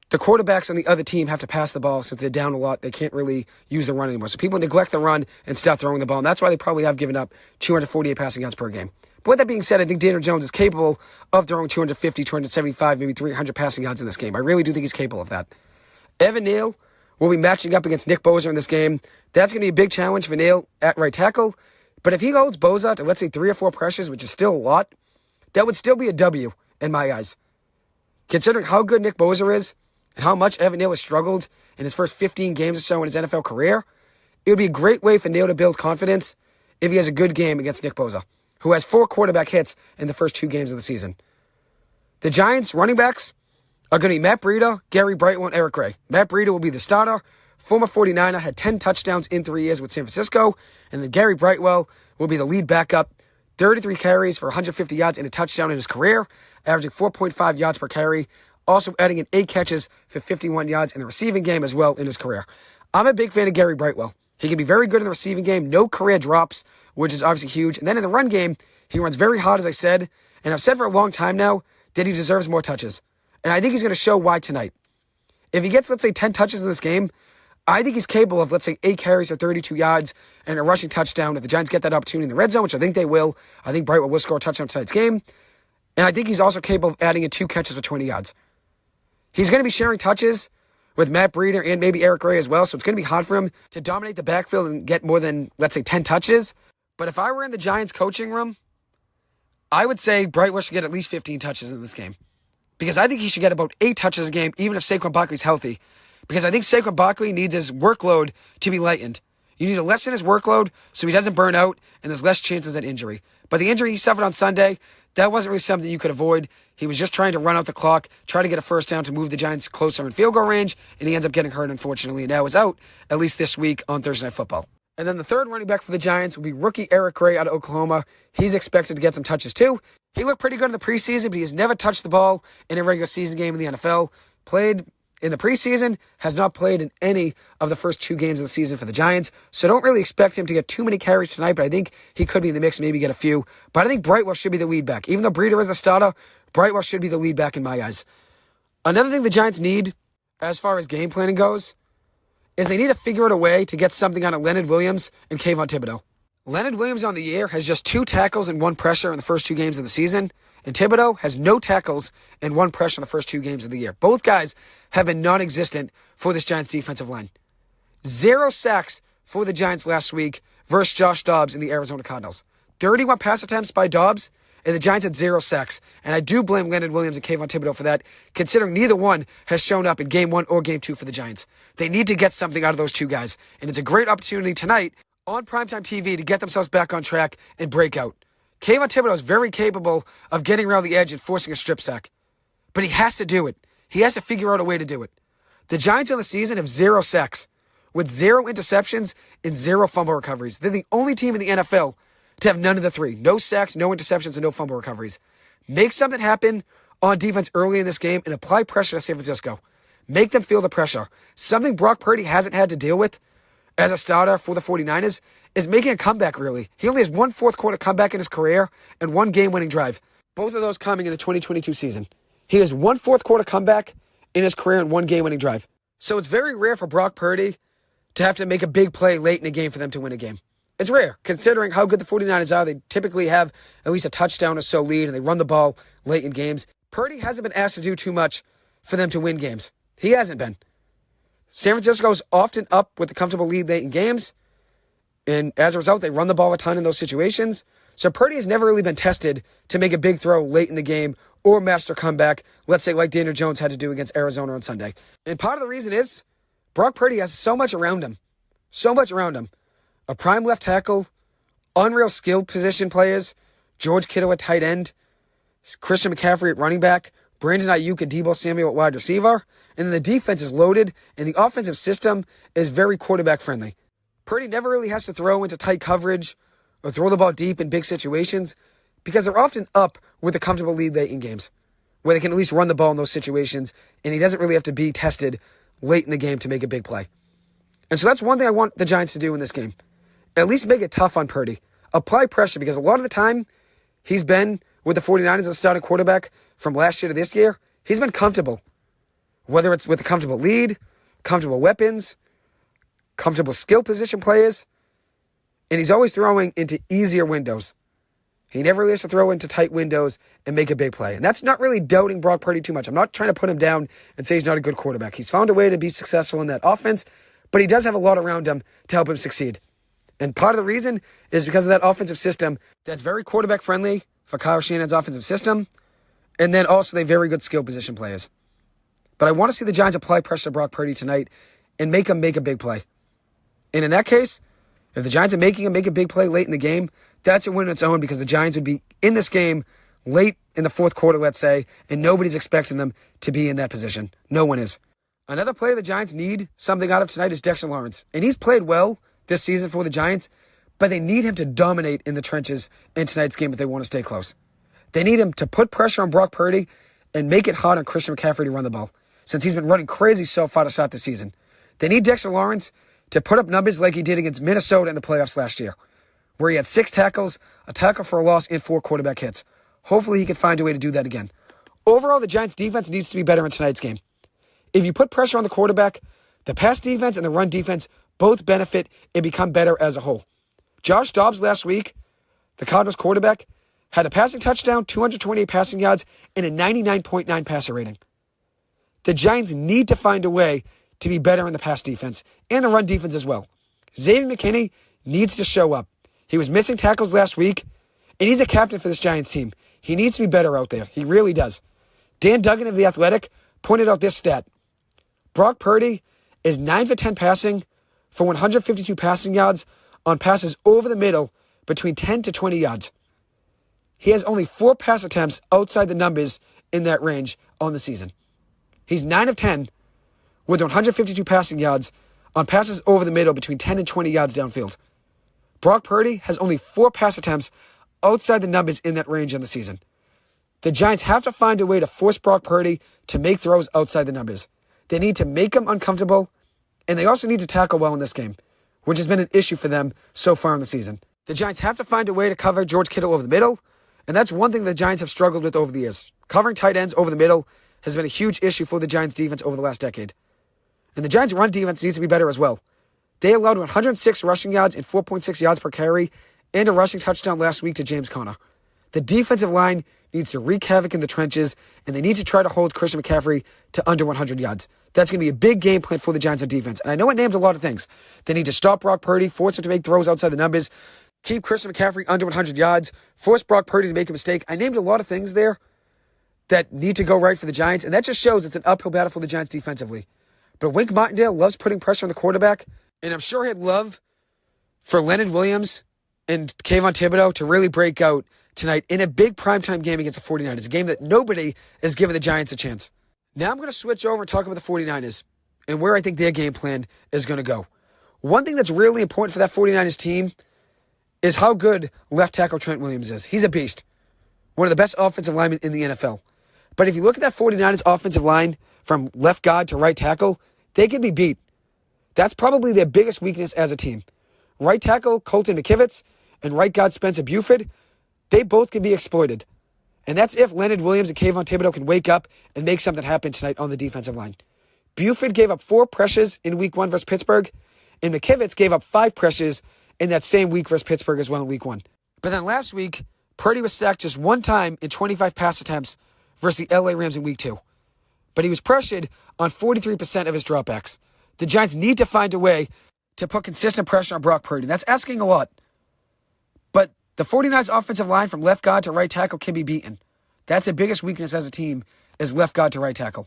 the quarterbacks on the other team have to pass the ball since they're down a lot. They can't really use the run anymore. So people neglect the run and stop throwing the ball. And that's why they probably have given up 248 passing yards per game. But with that being said, I think Daniel Jones is capable of throwing 250, 275, maybe 300 passing yards in this game. I really do think he's capable of that. Evan Neal will be matching up against Nick Bosa in this game. That's going to be a big challenge for Neal at right tackle. But if he holds Bosa to, let's say, 3 or 4 pressures, which is still a lot, that would still be a W in my eyes. Considering how good Nick Bosa is and how much Evan Neal has struggled in his first 15 games or so in his NFL career, it would be a great way for Neal to build confidence if he has a good game against Nick Bosa, who has 4 quarterback hits in the first 2 games of the season. The Giants running backs are going to be Matt Breida, Gary Brightwell, and Eric Gray. Matt Breida will be the starter. Former 49er, had 10 touchdowns in 3 years with San Francisco. And then Gary Brightwell will be the lead backup. 33 carries for 150 yards and a touchdown in his career, averaging 4.5 yards per carry. Also adding in 8 catches for 51 yards in the receiving game as well in his career. I'm a big fan of Gary Brightwell. He can be very good in the receiving game. No career drops, which is obviously huge. And then in the run game, he runs very hard, as I said. And I've said for a long time now that he deserves more touches. And I think he's going to show why tonight. If he gets, let's say, 10 touches in this game, I think he's capable of, let's say, 8 carries for 32 yards and a rushing touchdown. If the Giants get that opportunity in the red zone, which I think they will, I think Brightwell will score a touchdown in tonight's game. And I think he's also capable of adding in 2 catches for 20 yards. He's going to be sharing touches with Matt Breida and maybe Eric Gray as well, so it's going to be hard for him to dominate the backfield and get more than, let's say, 10 touches. But if I were in the Giants coaching room, I would say Brightwell should get at least 15 touches in this game. Because I think he should get about 8 touches a game, even if Saquon Barkley's healthy. Because I think Saquon Barkley needs his workload to be lightened. You need to lessen his workload so he doesn't burn out and there's less chances at injury. But the injury he suffered on Sunday, that wasn't really something you could avoid. He was just trying to run out the clock, try to get a first down to move the Giants closer in field goal range, and he ends up getting hurt, unfortunately, and now is out, at least this week on Thursday Night Football. And then the third running back for the Giants will be rookie Eric Gray out of Oklahoma. He's expected to get some touches too. He looked pretty good in the preseason, but he has never touched the ball in a regular season game in the NFL. Played in the preseason, has not played in any of the first 2 games of the season for the Giants, so don't really expect him to get too many carries tonight, but I think he could be in the mix, maybe get a few. But I think Brightwell should be the lead back. Even though Breida is the starter, Brightwell should be the lead back in my eyes. Another thing the Giants need, as far as game planning goes, is they need to figure out a way to get something out of Leonard Williams and Kayvon Thibodeau. Leonard Williams on the year has just 2 tackles and 1 pressure in the first 2 games of the season, and Thibodeau has no tackles and 1 pressure in the first 2 games of the year. Both guys have been non-existent for this Giants defensive line. 0 sacks for the Giants last week versus Josh Dobbs in the Arizona Cardinals. 31 pass attempts by Dobbs, and the Giants had 0 sacks. And I do blame Leonard Williams and Kayvon Thibodeau for that, considering neither one has shown up in Game 1 or Game 2 for the Giants. They need to get something out of those 2 guys, and it's a great opportunity tonight on primetime TV to get themselves back on track and break out. Kayvon Thibodeau is very capable of getting around the edge and forcing a strip sack. But he has to do it. He has to figure out a way to do it. The Giants on the season have 0 sacks, with 0 interceptions and 0 fumble recoveries. They're the only team in the NFL to have none of the 3. No sacks, no interceptions, and no fumble recoveries. Make something happen on defense early in this game and apply pressure to San Francisco. Make them feel the pressure. Something Brock Purdy hasn't had to deal with as a starter for the 49ers is making a comeback, really. He only has 1 fourth-quarter comeback in his career and 1 game-winning drive. Both of those coming in the 2022 season. He has 1 fourth-quarter comeback in his career and 1 game-winning drive. So it's very rare for Brock Purdy to have to make a big play late in a game for them to win a game. It's rare, considering how good the 49ers are. They typically have at least a touchdown or so lead, and they run the ball late in games. Purdy hasn't been asked to do too much for them to win games. He hasn't been. San Francisco's often up with a comfortable lead late in games, and as a result, they run the ball a ton in those situations. So Purdy has never really been tested to make a big throw late in the game or master comeback, let's say like Daniel Jones had to do against Arizona on Sunday. And part of the reason is Brock Purdy has so much around him. So much around him. A prime left tackle, unreal skilled position players, George Kittle at tight end, Christian McCaffrey at running back, Brandon Ayuk and Deebo Samuel at wide receiver, and then the defense is loaded, and the offensive system is very quarterback friendly. Purdy never really has to throw into tight coverage or throw the ball deep in big situations because they're often up with a comfortable lead late in games where they can at least run the ball in those situations, and he doesn't really have to be tested late in the game to make a big play. And so that's one thing I want the Giants to do in this game. At least make it tough on Purdy. Apply pressure, because a lot of the time he's been with the 49ers as a starting quarterback from last year to this year, he's been comfortable. Whether it's with a comfortable lead, comfortable weapons, comfortable skill position players, and he's always throwing into easier windows. He never really has to throw into tight windows and make a big play. And that's not really doubting Brock Purdy too much. I'm not trying to put him down and say he's not a good quarterback. He's found a way to be successful in that offense, but he does have a lot around him to help him succeed. And part of the reason is because of that offensive system that's very quarterback friendly for Kyle Shanahan's offensive system. And then also they very good skill position players. But I want to see the Giants apply pressure to Brock Purdy tonight and make him make a big play. And in that case, if the Giants are making him make a big play late in the game, that's a win on its own, because the Giants would be in this game late in the fourth quarter, let's say, and nobody's expecting them to be in that position. No one is. Another player the Giants need something out of tonight is Dexter Lawrence. And he's played well this season for the Giants, but they need him to dominate in the trenches in tonight's game if they want to stay close. They need him to put pressure on Brock Purdy and make it hard on Christian McCaffrey to run the ball, since he's been running crazy so far to start the season. They need Dexter Lawrence to put up numbers like he did against Minnesota in the playoffs last year, where he had 6 tackles, a tackle for a loss, and 4 quarterback hits. Hopefully he can find a way to do that again. Overall, the Giants' defense needs to be better in tonight's game. If you put pressure on the quarterback, the pass defense and the run defense both benefit and become better as a whole. Josh Dobbs last week, the Cardinals quarterback, had a passing touchdown, 228 passing yards, and a 99.9 passer rating. The Giants need to find a way to be better in the pass defense and the run defense as well. Xavier McKinney needs to show up. He was missing tackles last week, and he's a captain for this Giants team. He needs to be better out there. He really does. Dan Duggan of The Athletic pointed out this stat. Brock Purdy is 9 for 10 passing for 152 passing yards on passes over the middle between 10 to 20 yards. He has only 4 pass attempts outside the numbers in that range on the season. He's 9 of 10 with 152 passing yards on passes over the middle between 10 and 20 yards downfield. Brock Purdy has only 4 pass attempts outside the numbers in that range on the season. The Giants have to find a way to force Brock Purdy to make throws outside the numbers. They need to make him uncomfortable, and they also need to tackle well in this game, which has been an issue for them so far in the season. The Giants have to find a way to cover George Kittle over the middle, and that's one thing the Giants have struggled with over the years. Covering tight ends over the middle has been a huge issue for the Giants' defense over the last decade. And the Giants' run defense needs to be better as well. They allowed 106 rushing yards and 4.6 yards per carry and a rushing touchdown last week to James Conner. The defensive line needs to wreak havoc in the trenches, and they need to try to hold Christian McCaffrey to under 100 yards. That's going to be a big game plan for the Giants on defense. And I know it names a lot of things. They need to stop Brock Purdy, force him to make throws outside the numbers, keep Christian McCaffrey under 100 yards, force Brock Purdy to make a mistake. I named a lot of things there that need to go right for the Giants, and that just shows it's an uphill battle for the Giants defensively. But Wink Martindale loves putting pressure on the quarterback, and I'm sure he'd love for Leonard Williams and Kayvon Thibodeau to really break out tonight in a big primetime game against the 49ers, a game that nobody has given the Giants a chance. Now I'm going to switch over and talk about the 49ers and where I think their game plan is going to go. One thing that's really important for that 49ers team is how good left tackle Trent Williams is. He's a beast. One of the best offensive linemen in the NFL. But if you look at that 49ers offensive line from left guard to right tackle, they can be beat. That's probably their biggest weakness as a team. Right tackle Colton McKivitz and right guard Spencer Buford, they both can be exploited. And that's if Leonard Williams and Kayvon Thibodeau can wake up and make something happen tonight on the defensive line. Buford gave up 4 pressures in Week 1 versus Pittsburgh, and McKivitz gave up 5 pressures in that same week versus Pittsburgh as well in Week 1. But then last week, Purdy was sacked just 1 time in 25 pass attempts versus the LA Rams in Week 2. But he was pressured on 43% of his dropbacks. The Giants need to find a way to put consistent pressure on Brock Purdy. That's asking a lot. But the 49ers offensive line from left guard to right tackle can be beaten. That's their biggest weakness as a team is left guard to right tackle.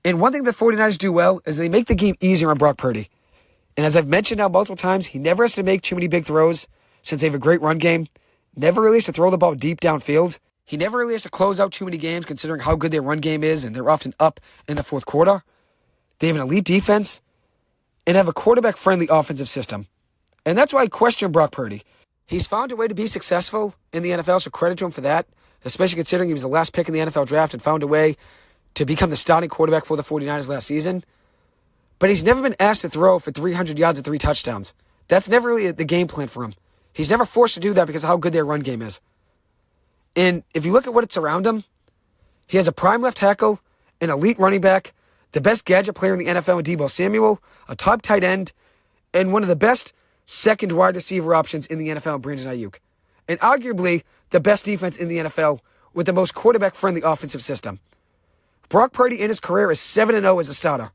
And one thing the 49ers do well is they make the game easier on Brock Purdy. And as I've mentioned now multiple times, he never has to make too many big throws since they have a great run game. Never really has to throw the ball deep downfield. He never really has to close out too many games considering how good their run game is, and they're often up in the fourth quarter. They have an elite defense and have a quarterback-friendly offensive system. And that's why I question Brock Purdy. He's found a way to be successful in the NFL, so credit to him for that, especially considering he was the last pick in the NFL draft and found a way to become the starting quarterback for the 49ers last season. But he's never been asked to throw for 300 yards and 3 touchdowns. That's never really the game plan for him. He's never forced to do that because of how good their run game is. And if you look at what's around him, he has a prime left tackle, an elite running back, the best gadget player in the NFL in Deebo Samuel, a top tight end, and one of the best second wide receiver options in the NFL in Brandon Ayuk. And arguably the best defense in the NFL with the most quarterback-friendly offensive system. Brock Purdy in his career is 7-0 as a starter.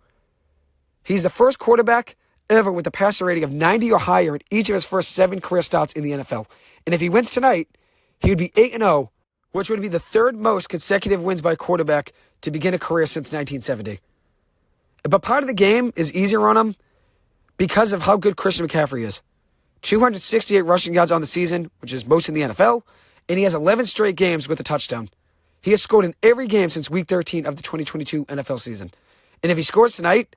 He's the first quarterback ever with a passer rating of 90 or higher in each of his first 7 career starts in the NFL. And if he wins tonight, he would be 8-0, which would be the 3rd most consecutive wins by a quarterback to begin a career since 1970. But part of the game is easier on him because of how good Christian McCaffrey is. 268 rushing yards on the season, which is most in the NFL, and he has 11 straight games with a touchdown. He has scored in every game since Week 13 of the 2022 NFL season. And if he scores tonight,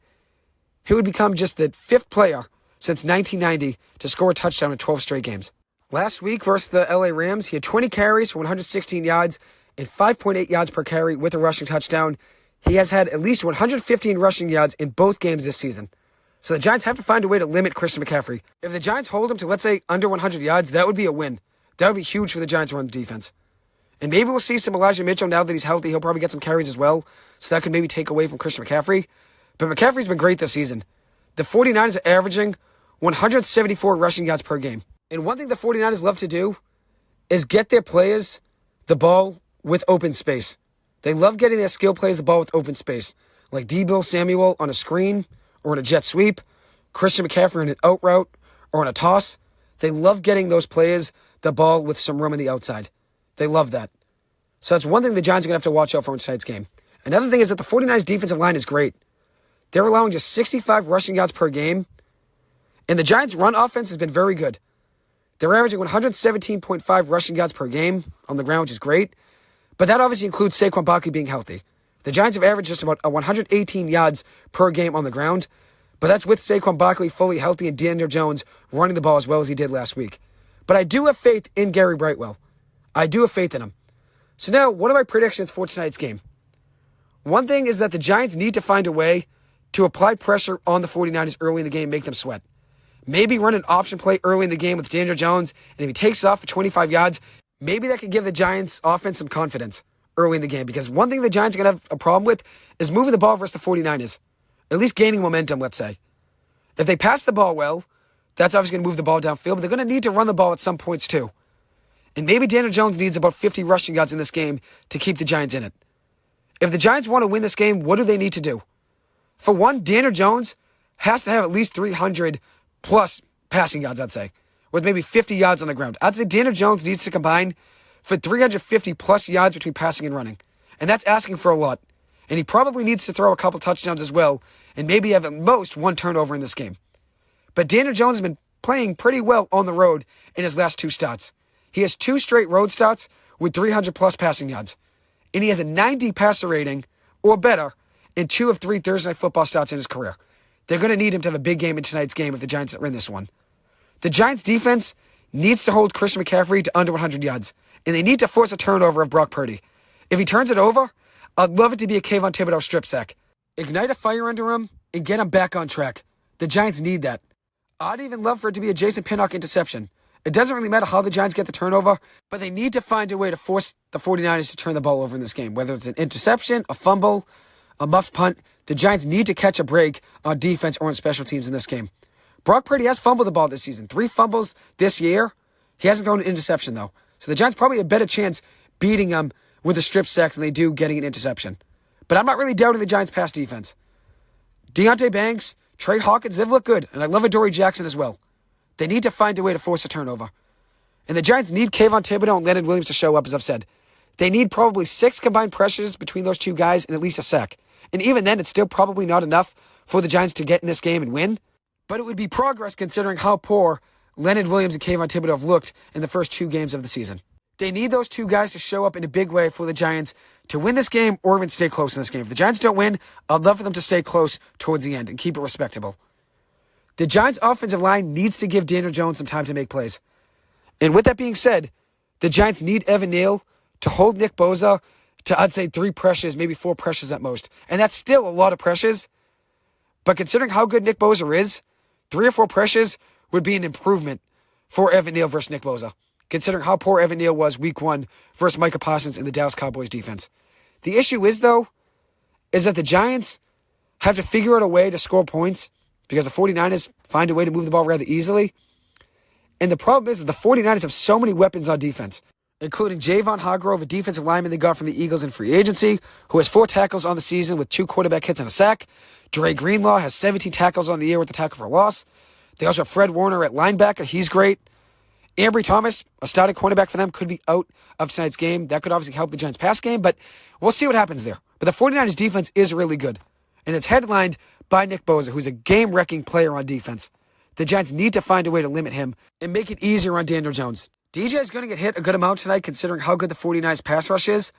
he would become just the 5th player since 1990 to score a touchdown in 12 straight games. Last week versus the LA Rams, he had 20 carries for 116 yards and 5.8 yards per carry with a rushing touchdown. He has had at least 115 rushing yards in both games this season. So the Giants have to find a way to limit Christian McCaffrey. If the Giants hold him to, let's say, under 100 yards, that would be a win. That would be huge for the Giants' run defense. And maybe we'll see some Elijah Mitchell now that he's healthy. He'll probably get some carries as well. So that could maybe take away from Christian McCaffrey. But McCaffrey's been great this season. The 49ers are averaging 174 rushing yards per game. And one thing the 49ers love to do is get their players the ball with open space. They love getting their skill players the ball with open space, like Deebo Samuel on a screen or on a jet sweep, Christian McCaffrey in an out route or on a toss. They love getting those players the ball with some room on the outside. They love that. So that's one thing the Giants are going to have to watch out for in tonight's game. Another thing is that the 49ers defensive line is great. They're allowing just 65 rushing yards per game. And the Giants' run offense has been very good. They're averaging 117.5 rushing yards per game on the ground, which is great. But that obviously includes Saquon Barkley being healthy. The Giants have averaged just about 118 yards per game on the ground. But that's with Saquon Barkley fully healthy and Daniel Jones running the ball as well as he did last week. But I do have faith in Gary Brightwell. I do have faith in him. So now, what are my predictions for tonight's game? One thing is that the Giants need to find a way to apply pressure on the 49ers early in the game, make them sweat. Maybe run an option play early in the game with Daniel Jones, and if he takes it off for 25 yards, maybe that could give the Giants offense some confidence early in the game. Because one thing the Giants are going to have a problem with is moving the ball versus the 49ers. At least gaining momentum, let's say. If they pass the ball well, that's obviously going to move the ball downfield, but they're going to need to run the ball at some points too. And maybe Daniel Jones needs about 50 rushing yards in this game to keep the Giants in it. If the Giants want to win this game, what do they need to do? For one, Daniel Jones has to have at least 300 plus passing yards, I'd say, with maybe 50 yards on the ground. I'd say Daniel Jones needs to combine for 350 plus yards between passing and running. And that's asking for a lot. And he probably needs to throw a couple touchdowns as well, and maybe have at most one turnover in this game. But Daniel Jones has been playing pretty well on the road in his last two starts. He has 2 straight road starts with 300 plus passing yards. And he has a 90 passer rating or better in 2 of 3 Thursday Night Football starts in his career. They're going to need him to have a big game in tonight's game if the Giants win this one. The Giants defense needs to hold Christian McCaffrey to under 100 yards. And they need to force a turnover of Brock Purdy. If he turns it over, I'd love it to be a Kayvon Thibodeau strip sack. Ignite a fire under him and get him back on track. The Giants need that. I'd even love for it to be a Jason Pinnock interception. It doesn't really matter how the Giants get the turnover, but they need to find a way to force the 49ers to turn the ball over in this game. Whether it's an interception, a fumble, a muffed punt, the Giants need to catch a break on defense or on special teams in this game. Brock Purdy has fumbled the ball this season. 3 fumbles this year. He hasn't thrown an interception, though. So the Giants probably have a better chance beating him with a strip sack than they do getting an interception. But I'm not really doubting the Giants' pass defense. Deonte Banks, Trey Hawkins, they've looked good. And I love Adoree Jackson as well. They need to find a way to force a turnover. And the Giants need Kayvon Thibodeau and Leonard Williams to show up, as I've said. They need probably 6 combined pressures between those two guys and at least a sack. And even then, it's still probably not enough for the Giants to get in this game and win. But it would be progress considering how poor Leonard Williams and Kayvon Thibodeau have looked in the first 2 games of the season. They need those 2 guys to show up in a big way for the Giants to win this game or even stay close in this game. If the Giants don't win, I'd love for them to stay close towards the end and keep it respectable. The Giants' offensive line needs to give Daniel Jones some time to make plays. And with that being said, the Giants need Evan Neal to hold Nick Bosa to, I'd say, 3 pressures, maybe 4 pressures at most. And that's still a lot of pressures. But considering how good Nick Bosa is, 3 or 4 pressures would be an improvement for Evan Neal versus Nick Bosa, considering how poor Evan Neal was week 1 versus Micah Parsons in the Dallas Cowboys defense. The issue is, though, is that the Giants have to figure out a way to score points because the 49ers find a way to move the ball rather easily. And the problem is that the 49ers have so many weapons on defense, including Javon Hargrove, a defensive lineman they got from the Eagles in free agency, who has 4 tackles on the season with 2 quarterback hits and a sack. Dre Greenlaw has 17 tackles on the year with a tackle for a loss. They also have Fred Warner at linebacker. He's great. Ambry Thomas, a starting cornerback for them, could be out of tonight's game. That could obviously help the Giants' pass game, but we'll see what happens there. But the 49ers' defense is really good, and it's headlined by Nick Bosa, who's a game-wrecking player on defense. The Giants need to find a way to limit him and make it easier on Daniel Jones. DJ is going to get hit a good amount tonight considering how good the 49ers pass rush is,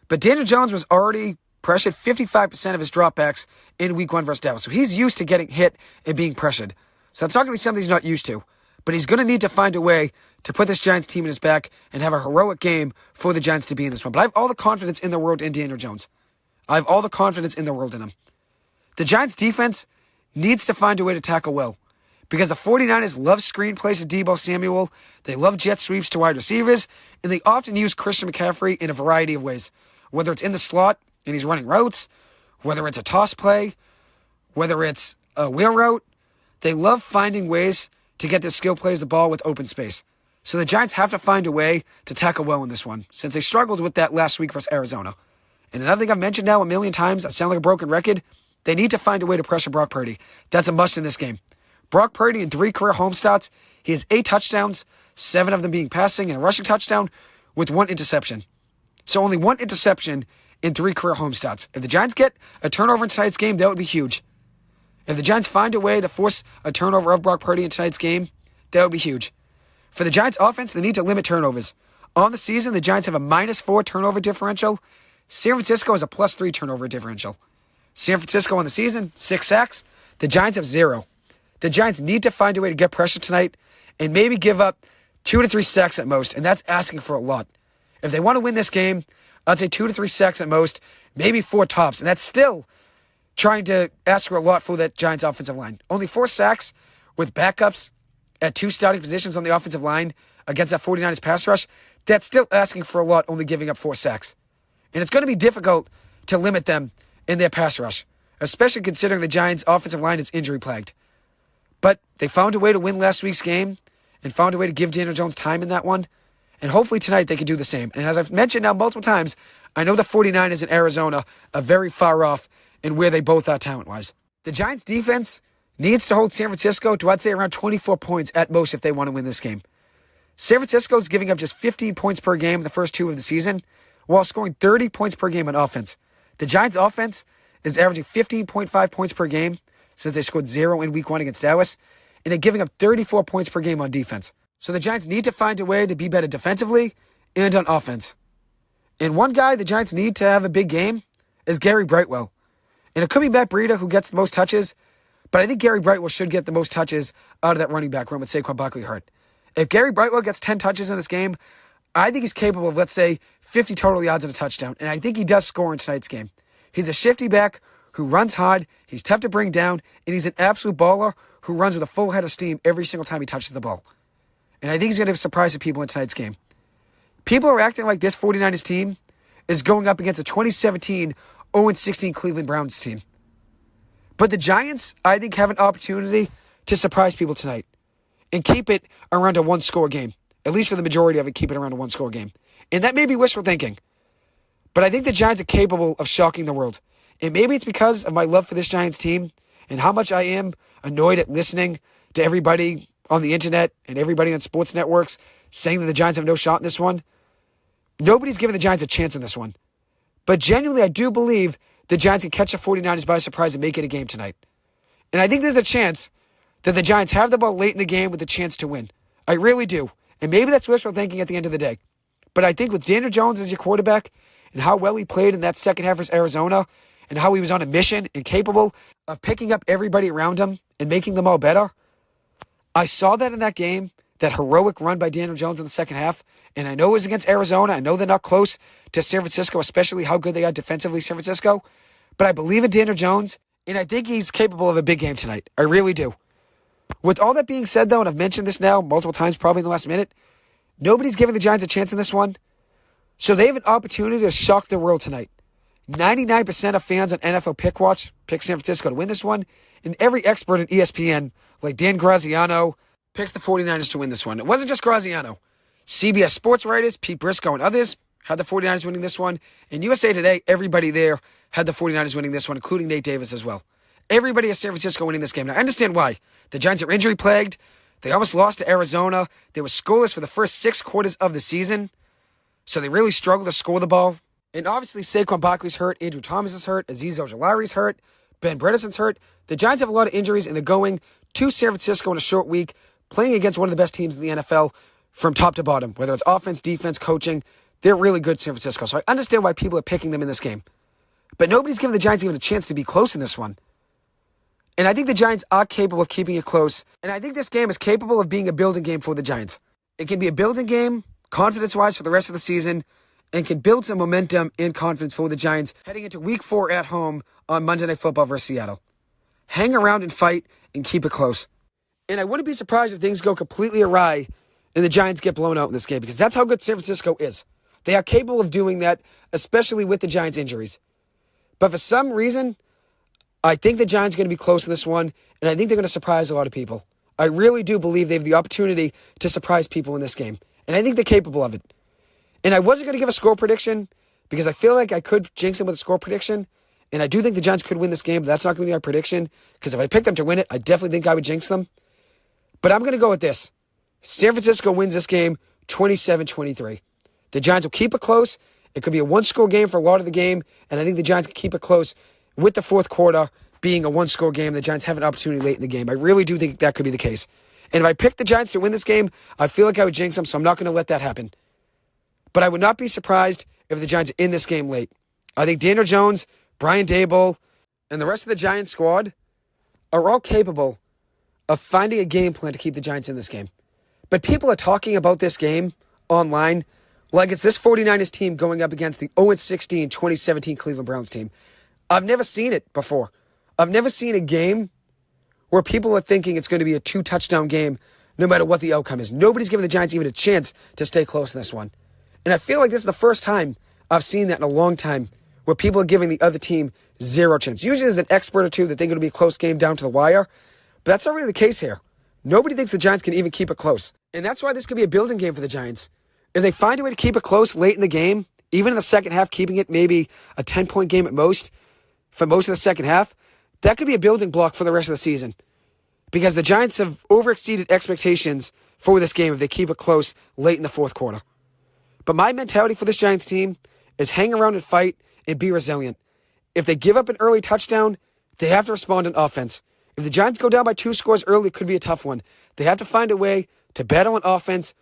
but Daniel Jones was already pressured 55% of his dropbacks in week 1 versus Dallas, so he's used to getting hit and being pressured. So it's not going to be something he's not used to. But he's going to need to find a way to put this Giants team in his back and have a heroic game for the Giants to be in this one. But I have all the confidence in the world in Daniel Jones. I have all the confidence in the world in him. The Giants defense needs to find a way to tackle well. Because the 49ers love screen plays to Deebo Samuel. They love jet sweeps to wide receivers. And they often use Christian McCaffrey in a variety of ways. Whether it's in the slot and he's running routes. Whether it's a toss play. Whether it's a wheel route. They love finding ways to get their skill players the ball with open space. So the Giants have to find a way to tackle well in this one, since they struggled with that last week versus Arizona. And another thing I've mentioned now a million times, I sound like a broken record, they need to find a way to pressure Brock Purdy. That's a must in this game. Brock Purdy in 3 career home starts, he has 8 touchdowns, 7 of them being passing and a rushing touchdown with 1 interception. So only 1 interception in 3 career home starts. If the Giants get a turnover in tonight's game, that would be huge. If the Giants find a way to force a turnover of Brock Purdy in tonight's game, that would be huge. For the Giants offense, they need to limit turnovers. On the season, the Giants have a -4 turnover differential. San Francisco has a +3 turnover differential. San Francisco on the season, 6 sacks. The Giants have 0. The Giants need to find a way to get pressure tonight and maybe give up 2 to 3 sacks at most, and that's asking for a lot. If they want to win this game, I'd say 2 to 3 sacks at most, maybe 4 tops, and that's still trying to ask for a lot for that Giants offensive line. Only 4 sacks with backups at 2 starting positions on the offensive line against that 49ers pass rush, that's still asking for a lot, only giving up 4 sacks. And it's going to be difficult to limit them in their pass rush, especially considering the Giants' offensive line is injury-plagued. But they found a way to win last week's game and found a way to give Daniel Jones time in that one. And hopefully tonight they can do the same. And as I've mentioned now multiple times, I know the 49ers in Arizona are very far off in where they both are talent-wise. The Giants' defense needs to hold San Francisco to, I'd say, around 24 points at most if they want to win this game. San Francisco's giving up just 15 points per game in the first 2 of the season, while scoring 30 points per game on offense. The Giants' offense is averaging 15.5 points per game since they scored 0 in Week 1 against Dallas, and they're giving up 34 points per game on defense. So the Giants need to find a way to be better defensively and on offense. And one guy the Giants need to have a big game is Gary Brightwell. And it could be Matt Breida who gets the most touches, but I think Gary Brightwell should get the most touches out of that running back room with Saquon Barkley hurt. If Gary Brightwell gets 10 touches in this game, I think he's capable of, let's say, 50 total yards and a touchdown. And I think he does score in tonight's game. He's a shifty back who runs hard, he's tough to bring down, and he's an absolute baller who runs with a full head of steam every single time he touches the ball. And I think he's going to surprise the people in tonight's game. People are acting like this 49ers team is going up against a 2017 0-16 Cleveland Browns team. But the Giants, I think, have an opportunity to surprise people tonight and keep it around a 1-score game. At least for the majority of it, keep it around a 1-score game. And that may be wishful thinking. But I think the Giants are capable of shocking the world. And maybe it's because of my love for this Giants team and how much I am annoyed at listening to everybody on the internet and everybody on sports networks saying that the Giants have no shot in this one. Nobody's giving the Giants a chance in this one. But genuinely, I do believe the Giants can catch the 49ers by surprise and make it a game tonight. And I think there's a chance that the Giants have the ball late in the game with a chance to win. I really do. And maybe that's wishful thinking at the end of the day. But I think with Daniel Jones as your quarterback and how well he played in that second half versus Arizona and how he was on a mission and capable of picking up everybody around him and making them all better, I saw that in that game, that heroic run by Daniel Jones in the second half. And I know it was against Arizona. I know they're not close to San Francisco, especially how good they are defensively, San Francisco. But I believe in Daniel Jones, and I think he's capable of a big game tonight. I really do. With all that being said, though, and I've mentioned this now multiple times, probably in the last minute, nobody's giving the Giants a chance in this one. So they have an opportunity to shock the world tonight. 99% of fans on NFL Pick Watch pick San Francisco to win this one, and every expert at ESPN, like Dan Graziano, picked the 49ers to win this one. It wasn't just Graziano. CBS sports writers, Pete Briscoe and others, had the 49ers winning this one. And USA Today, everybody there had the 49ers winning this one, including Nate Davis as well. Everybody has San Francisco winning this game. Now, I understand why. The Giants are injury-plagued. They almost lost to Arizona. They were scoreless for the first 6 quarters of the season. So they really struggled to score the ball. And obviously, Saquon Barkley's hurt. Andrew Thomas is hurt. Azeez Ojulari's hurt. Ben Bredeson's hurt. The Giants have a lot of injuries, and they're going to San Francisco in a short week, playing against one of the best teams in the NFL from top to bottom, whether it's offense, defense, coaching. They're really good, San Francisco. So I understand why people are picking them in this game. But nobody's giving the Giants even a chance to be close in this one. And I think the Giants are capable of keeping it close. And I think this game is capable of being a building game for the Giants. It can be a building game, confidence-wise, for the rest of the season, and can build some momentum and confidence for the Giants heading into Week 4 at home on Monday Night Football versus Seattle. Hang around and fight and keep it close. And I wouldn't be surprised if things go completely awry and the Giants get blown out in this game, because that's how good San Francisco is. They are capable of doing that, especially with the Giants' injuries. But for some reason, I think the Giants are going to be close in this one, and I think they're going to surprise a lot of people. I really do believe they have the opportunity to surprise people in this game. And I think they're capable of it. And I wasn't going to give a score prediction because I feel like I could jinx them with a score prediction. And I do think the Giants could win this game, but that's not going to be my prediction. Because if I pick them to win it, I definitely think I would jinx them. But I'm going to go with this. San Francisco wins this game 27-23. The Giants will keep it close. It could be a one-score game for a lot of the game. And I think the Giants can keep it close with the fourth quarter being a one-score game. The Giants have an opportunity late in the game. I really do think that could be the case. And if I pick the Giants to win this game, I feel like I would jinx them, so I'm not going to let that happen. But I would not be surprised if the Giants are in this game late. I think Daniel Jones, Brian Daboll, and the rest of the Giants squad are all capable of finding a game plan to keep the Giants in this game. But people are talking about this game online like it's this 49ers team going up against the 0-16 2017 Cleveland Browns team. I've never seen it before. I've never seen a game where people are thinking it's going to be a 2-touchdown game no matter what the outcome is. Nobody's giving the Giants even a chance to stay close in this one. And I feel like this is the first time I've seen that in a long time where people are giving the other team zero chance. Usually there's an expert or two that think it'll be a close game down to the wire, but that's not really the case here. Nobody thinks the Giants can even keep it close. And that's why this could be a building game for the Giants. If they find a way to keep it close late in the game, even in the second half, keeping it maybe a 10-point game at most for most of the second half, that could be a building block for the rest of the season. Because the Giants have overexceeded expectations for this game if they keep it close late in the fourth quarter. But my mentality for this Giants team is hang around and fight and be resilient. If they give up an early touchdown, they have to respond on offense. If the Giants go down by 2 scores early, it could be a tough one. They have to find a way to battle on offense,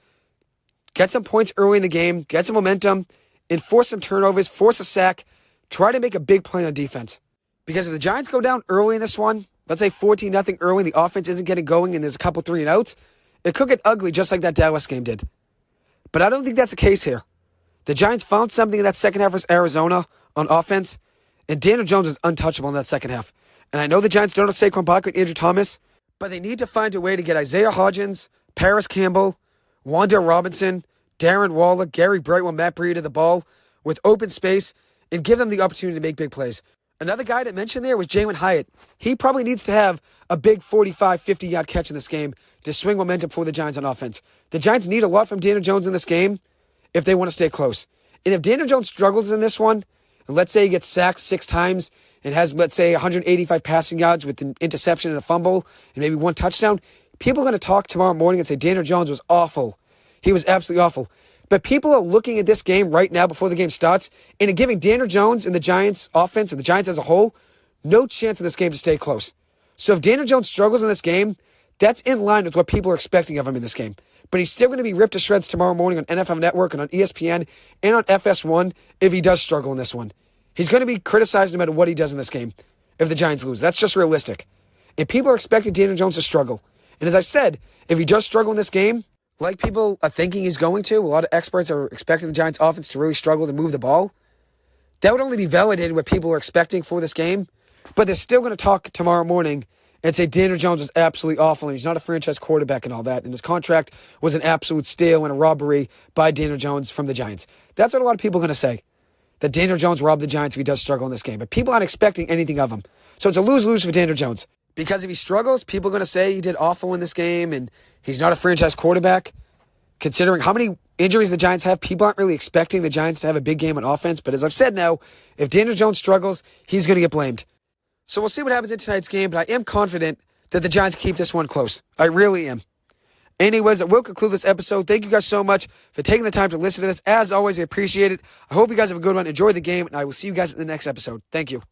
get some points early in the game, get some momentum, enforce some turnovers, force a sack, try to make a big play on defense. Because if the Giants go down early in this one, let's say 14-0 early, the offense isn't getting going and there's a couple 3-and-outs, it could get ugly just like that Dallas game did. But I don't think that's the case here. The Giants found something in that second half versus Arizona on offense, and Daniel Jones was untouchable in that second half. And I know the Giants don't have Saquon Barkley and Andrew Thomas, but they need to find a way to get Isaiah Hodgins, Paris Campbell, Wan'Dale Robinson, Darren Waller, Gary Brightwell, Matt Breida the ball with open space and give them the opportunity to make big plays. Another guy that mentioned there was Jalen Hyatt. He probably needs to have a big 45, 50-yard catch in this game to swing momentum for the Giants on offense. The Giants need a lot from Daniel Jones in this game if they want to stay close. And if Daniel Jones struggles in this one, and let's say he gets sacked 6 times and has, let's say, 185 passing yards with an interception and a fumble and maybe 1 touchdown, people are going to talk tomorrow morning and say Daniel Jones was awful. He was absolutely awful. But people are looking at this game right now before the game starts and are giving Daniel Jones and the Giants offense and the Giants as a whole no chance in this game to stay close. So if Daniel Jones struggles in this game, that's in line with what people are expecting of him in this game. But he's still going to be ripped to shreds tomorrow morning on NFL Network and on ESPN and on FS1 if he does struggle in this one. He's going to be criticized no matter what he does in this game if the Giants lose. That's just realistic. And people are expecting Daniel Jones to struggle. And as I said, if he does struggle in this game, like people are thinking he's going to, a lot of experts are expecting the Giants offense to really struggle to move the ball, that would only be validated what people are expecting for this game. But they're still going to talk tomorrow morning and say Daniel Jones was absolutely awful and he's not a franchise quarterback and all that. And his contract was an absolute steal and a robbery by Daniel Jones from the Giants. That's what a lot of people are going to say, that Daniel Jones robbed the Giants if he does struggle in this game. But people aren't expecting anything of him. So it's a lose-lose for Daniel Jones. Because if he struggles, people are going to say he did awful in this game and he's not a franchise quarterback. Considering how many injuries the Giants have, people aren't really expecting the Giants to have a big game on offense. But as I've said now, if Daniel Jones struggles, he's going to get blamed. So we'll see what happens in tonight's game, but I am confident that the Giants keep this one close. I really am. Anyways, that will conclude this episode. Thank you guys so much for taking the time to listen to this. As always, I appreciate it. I hope you guys have a good one. Enjoy the game, and I will see you guys in the next episode. Thank you.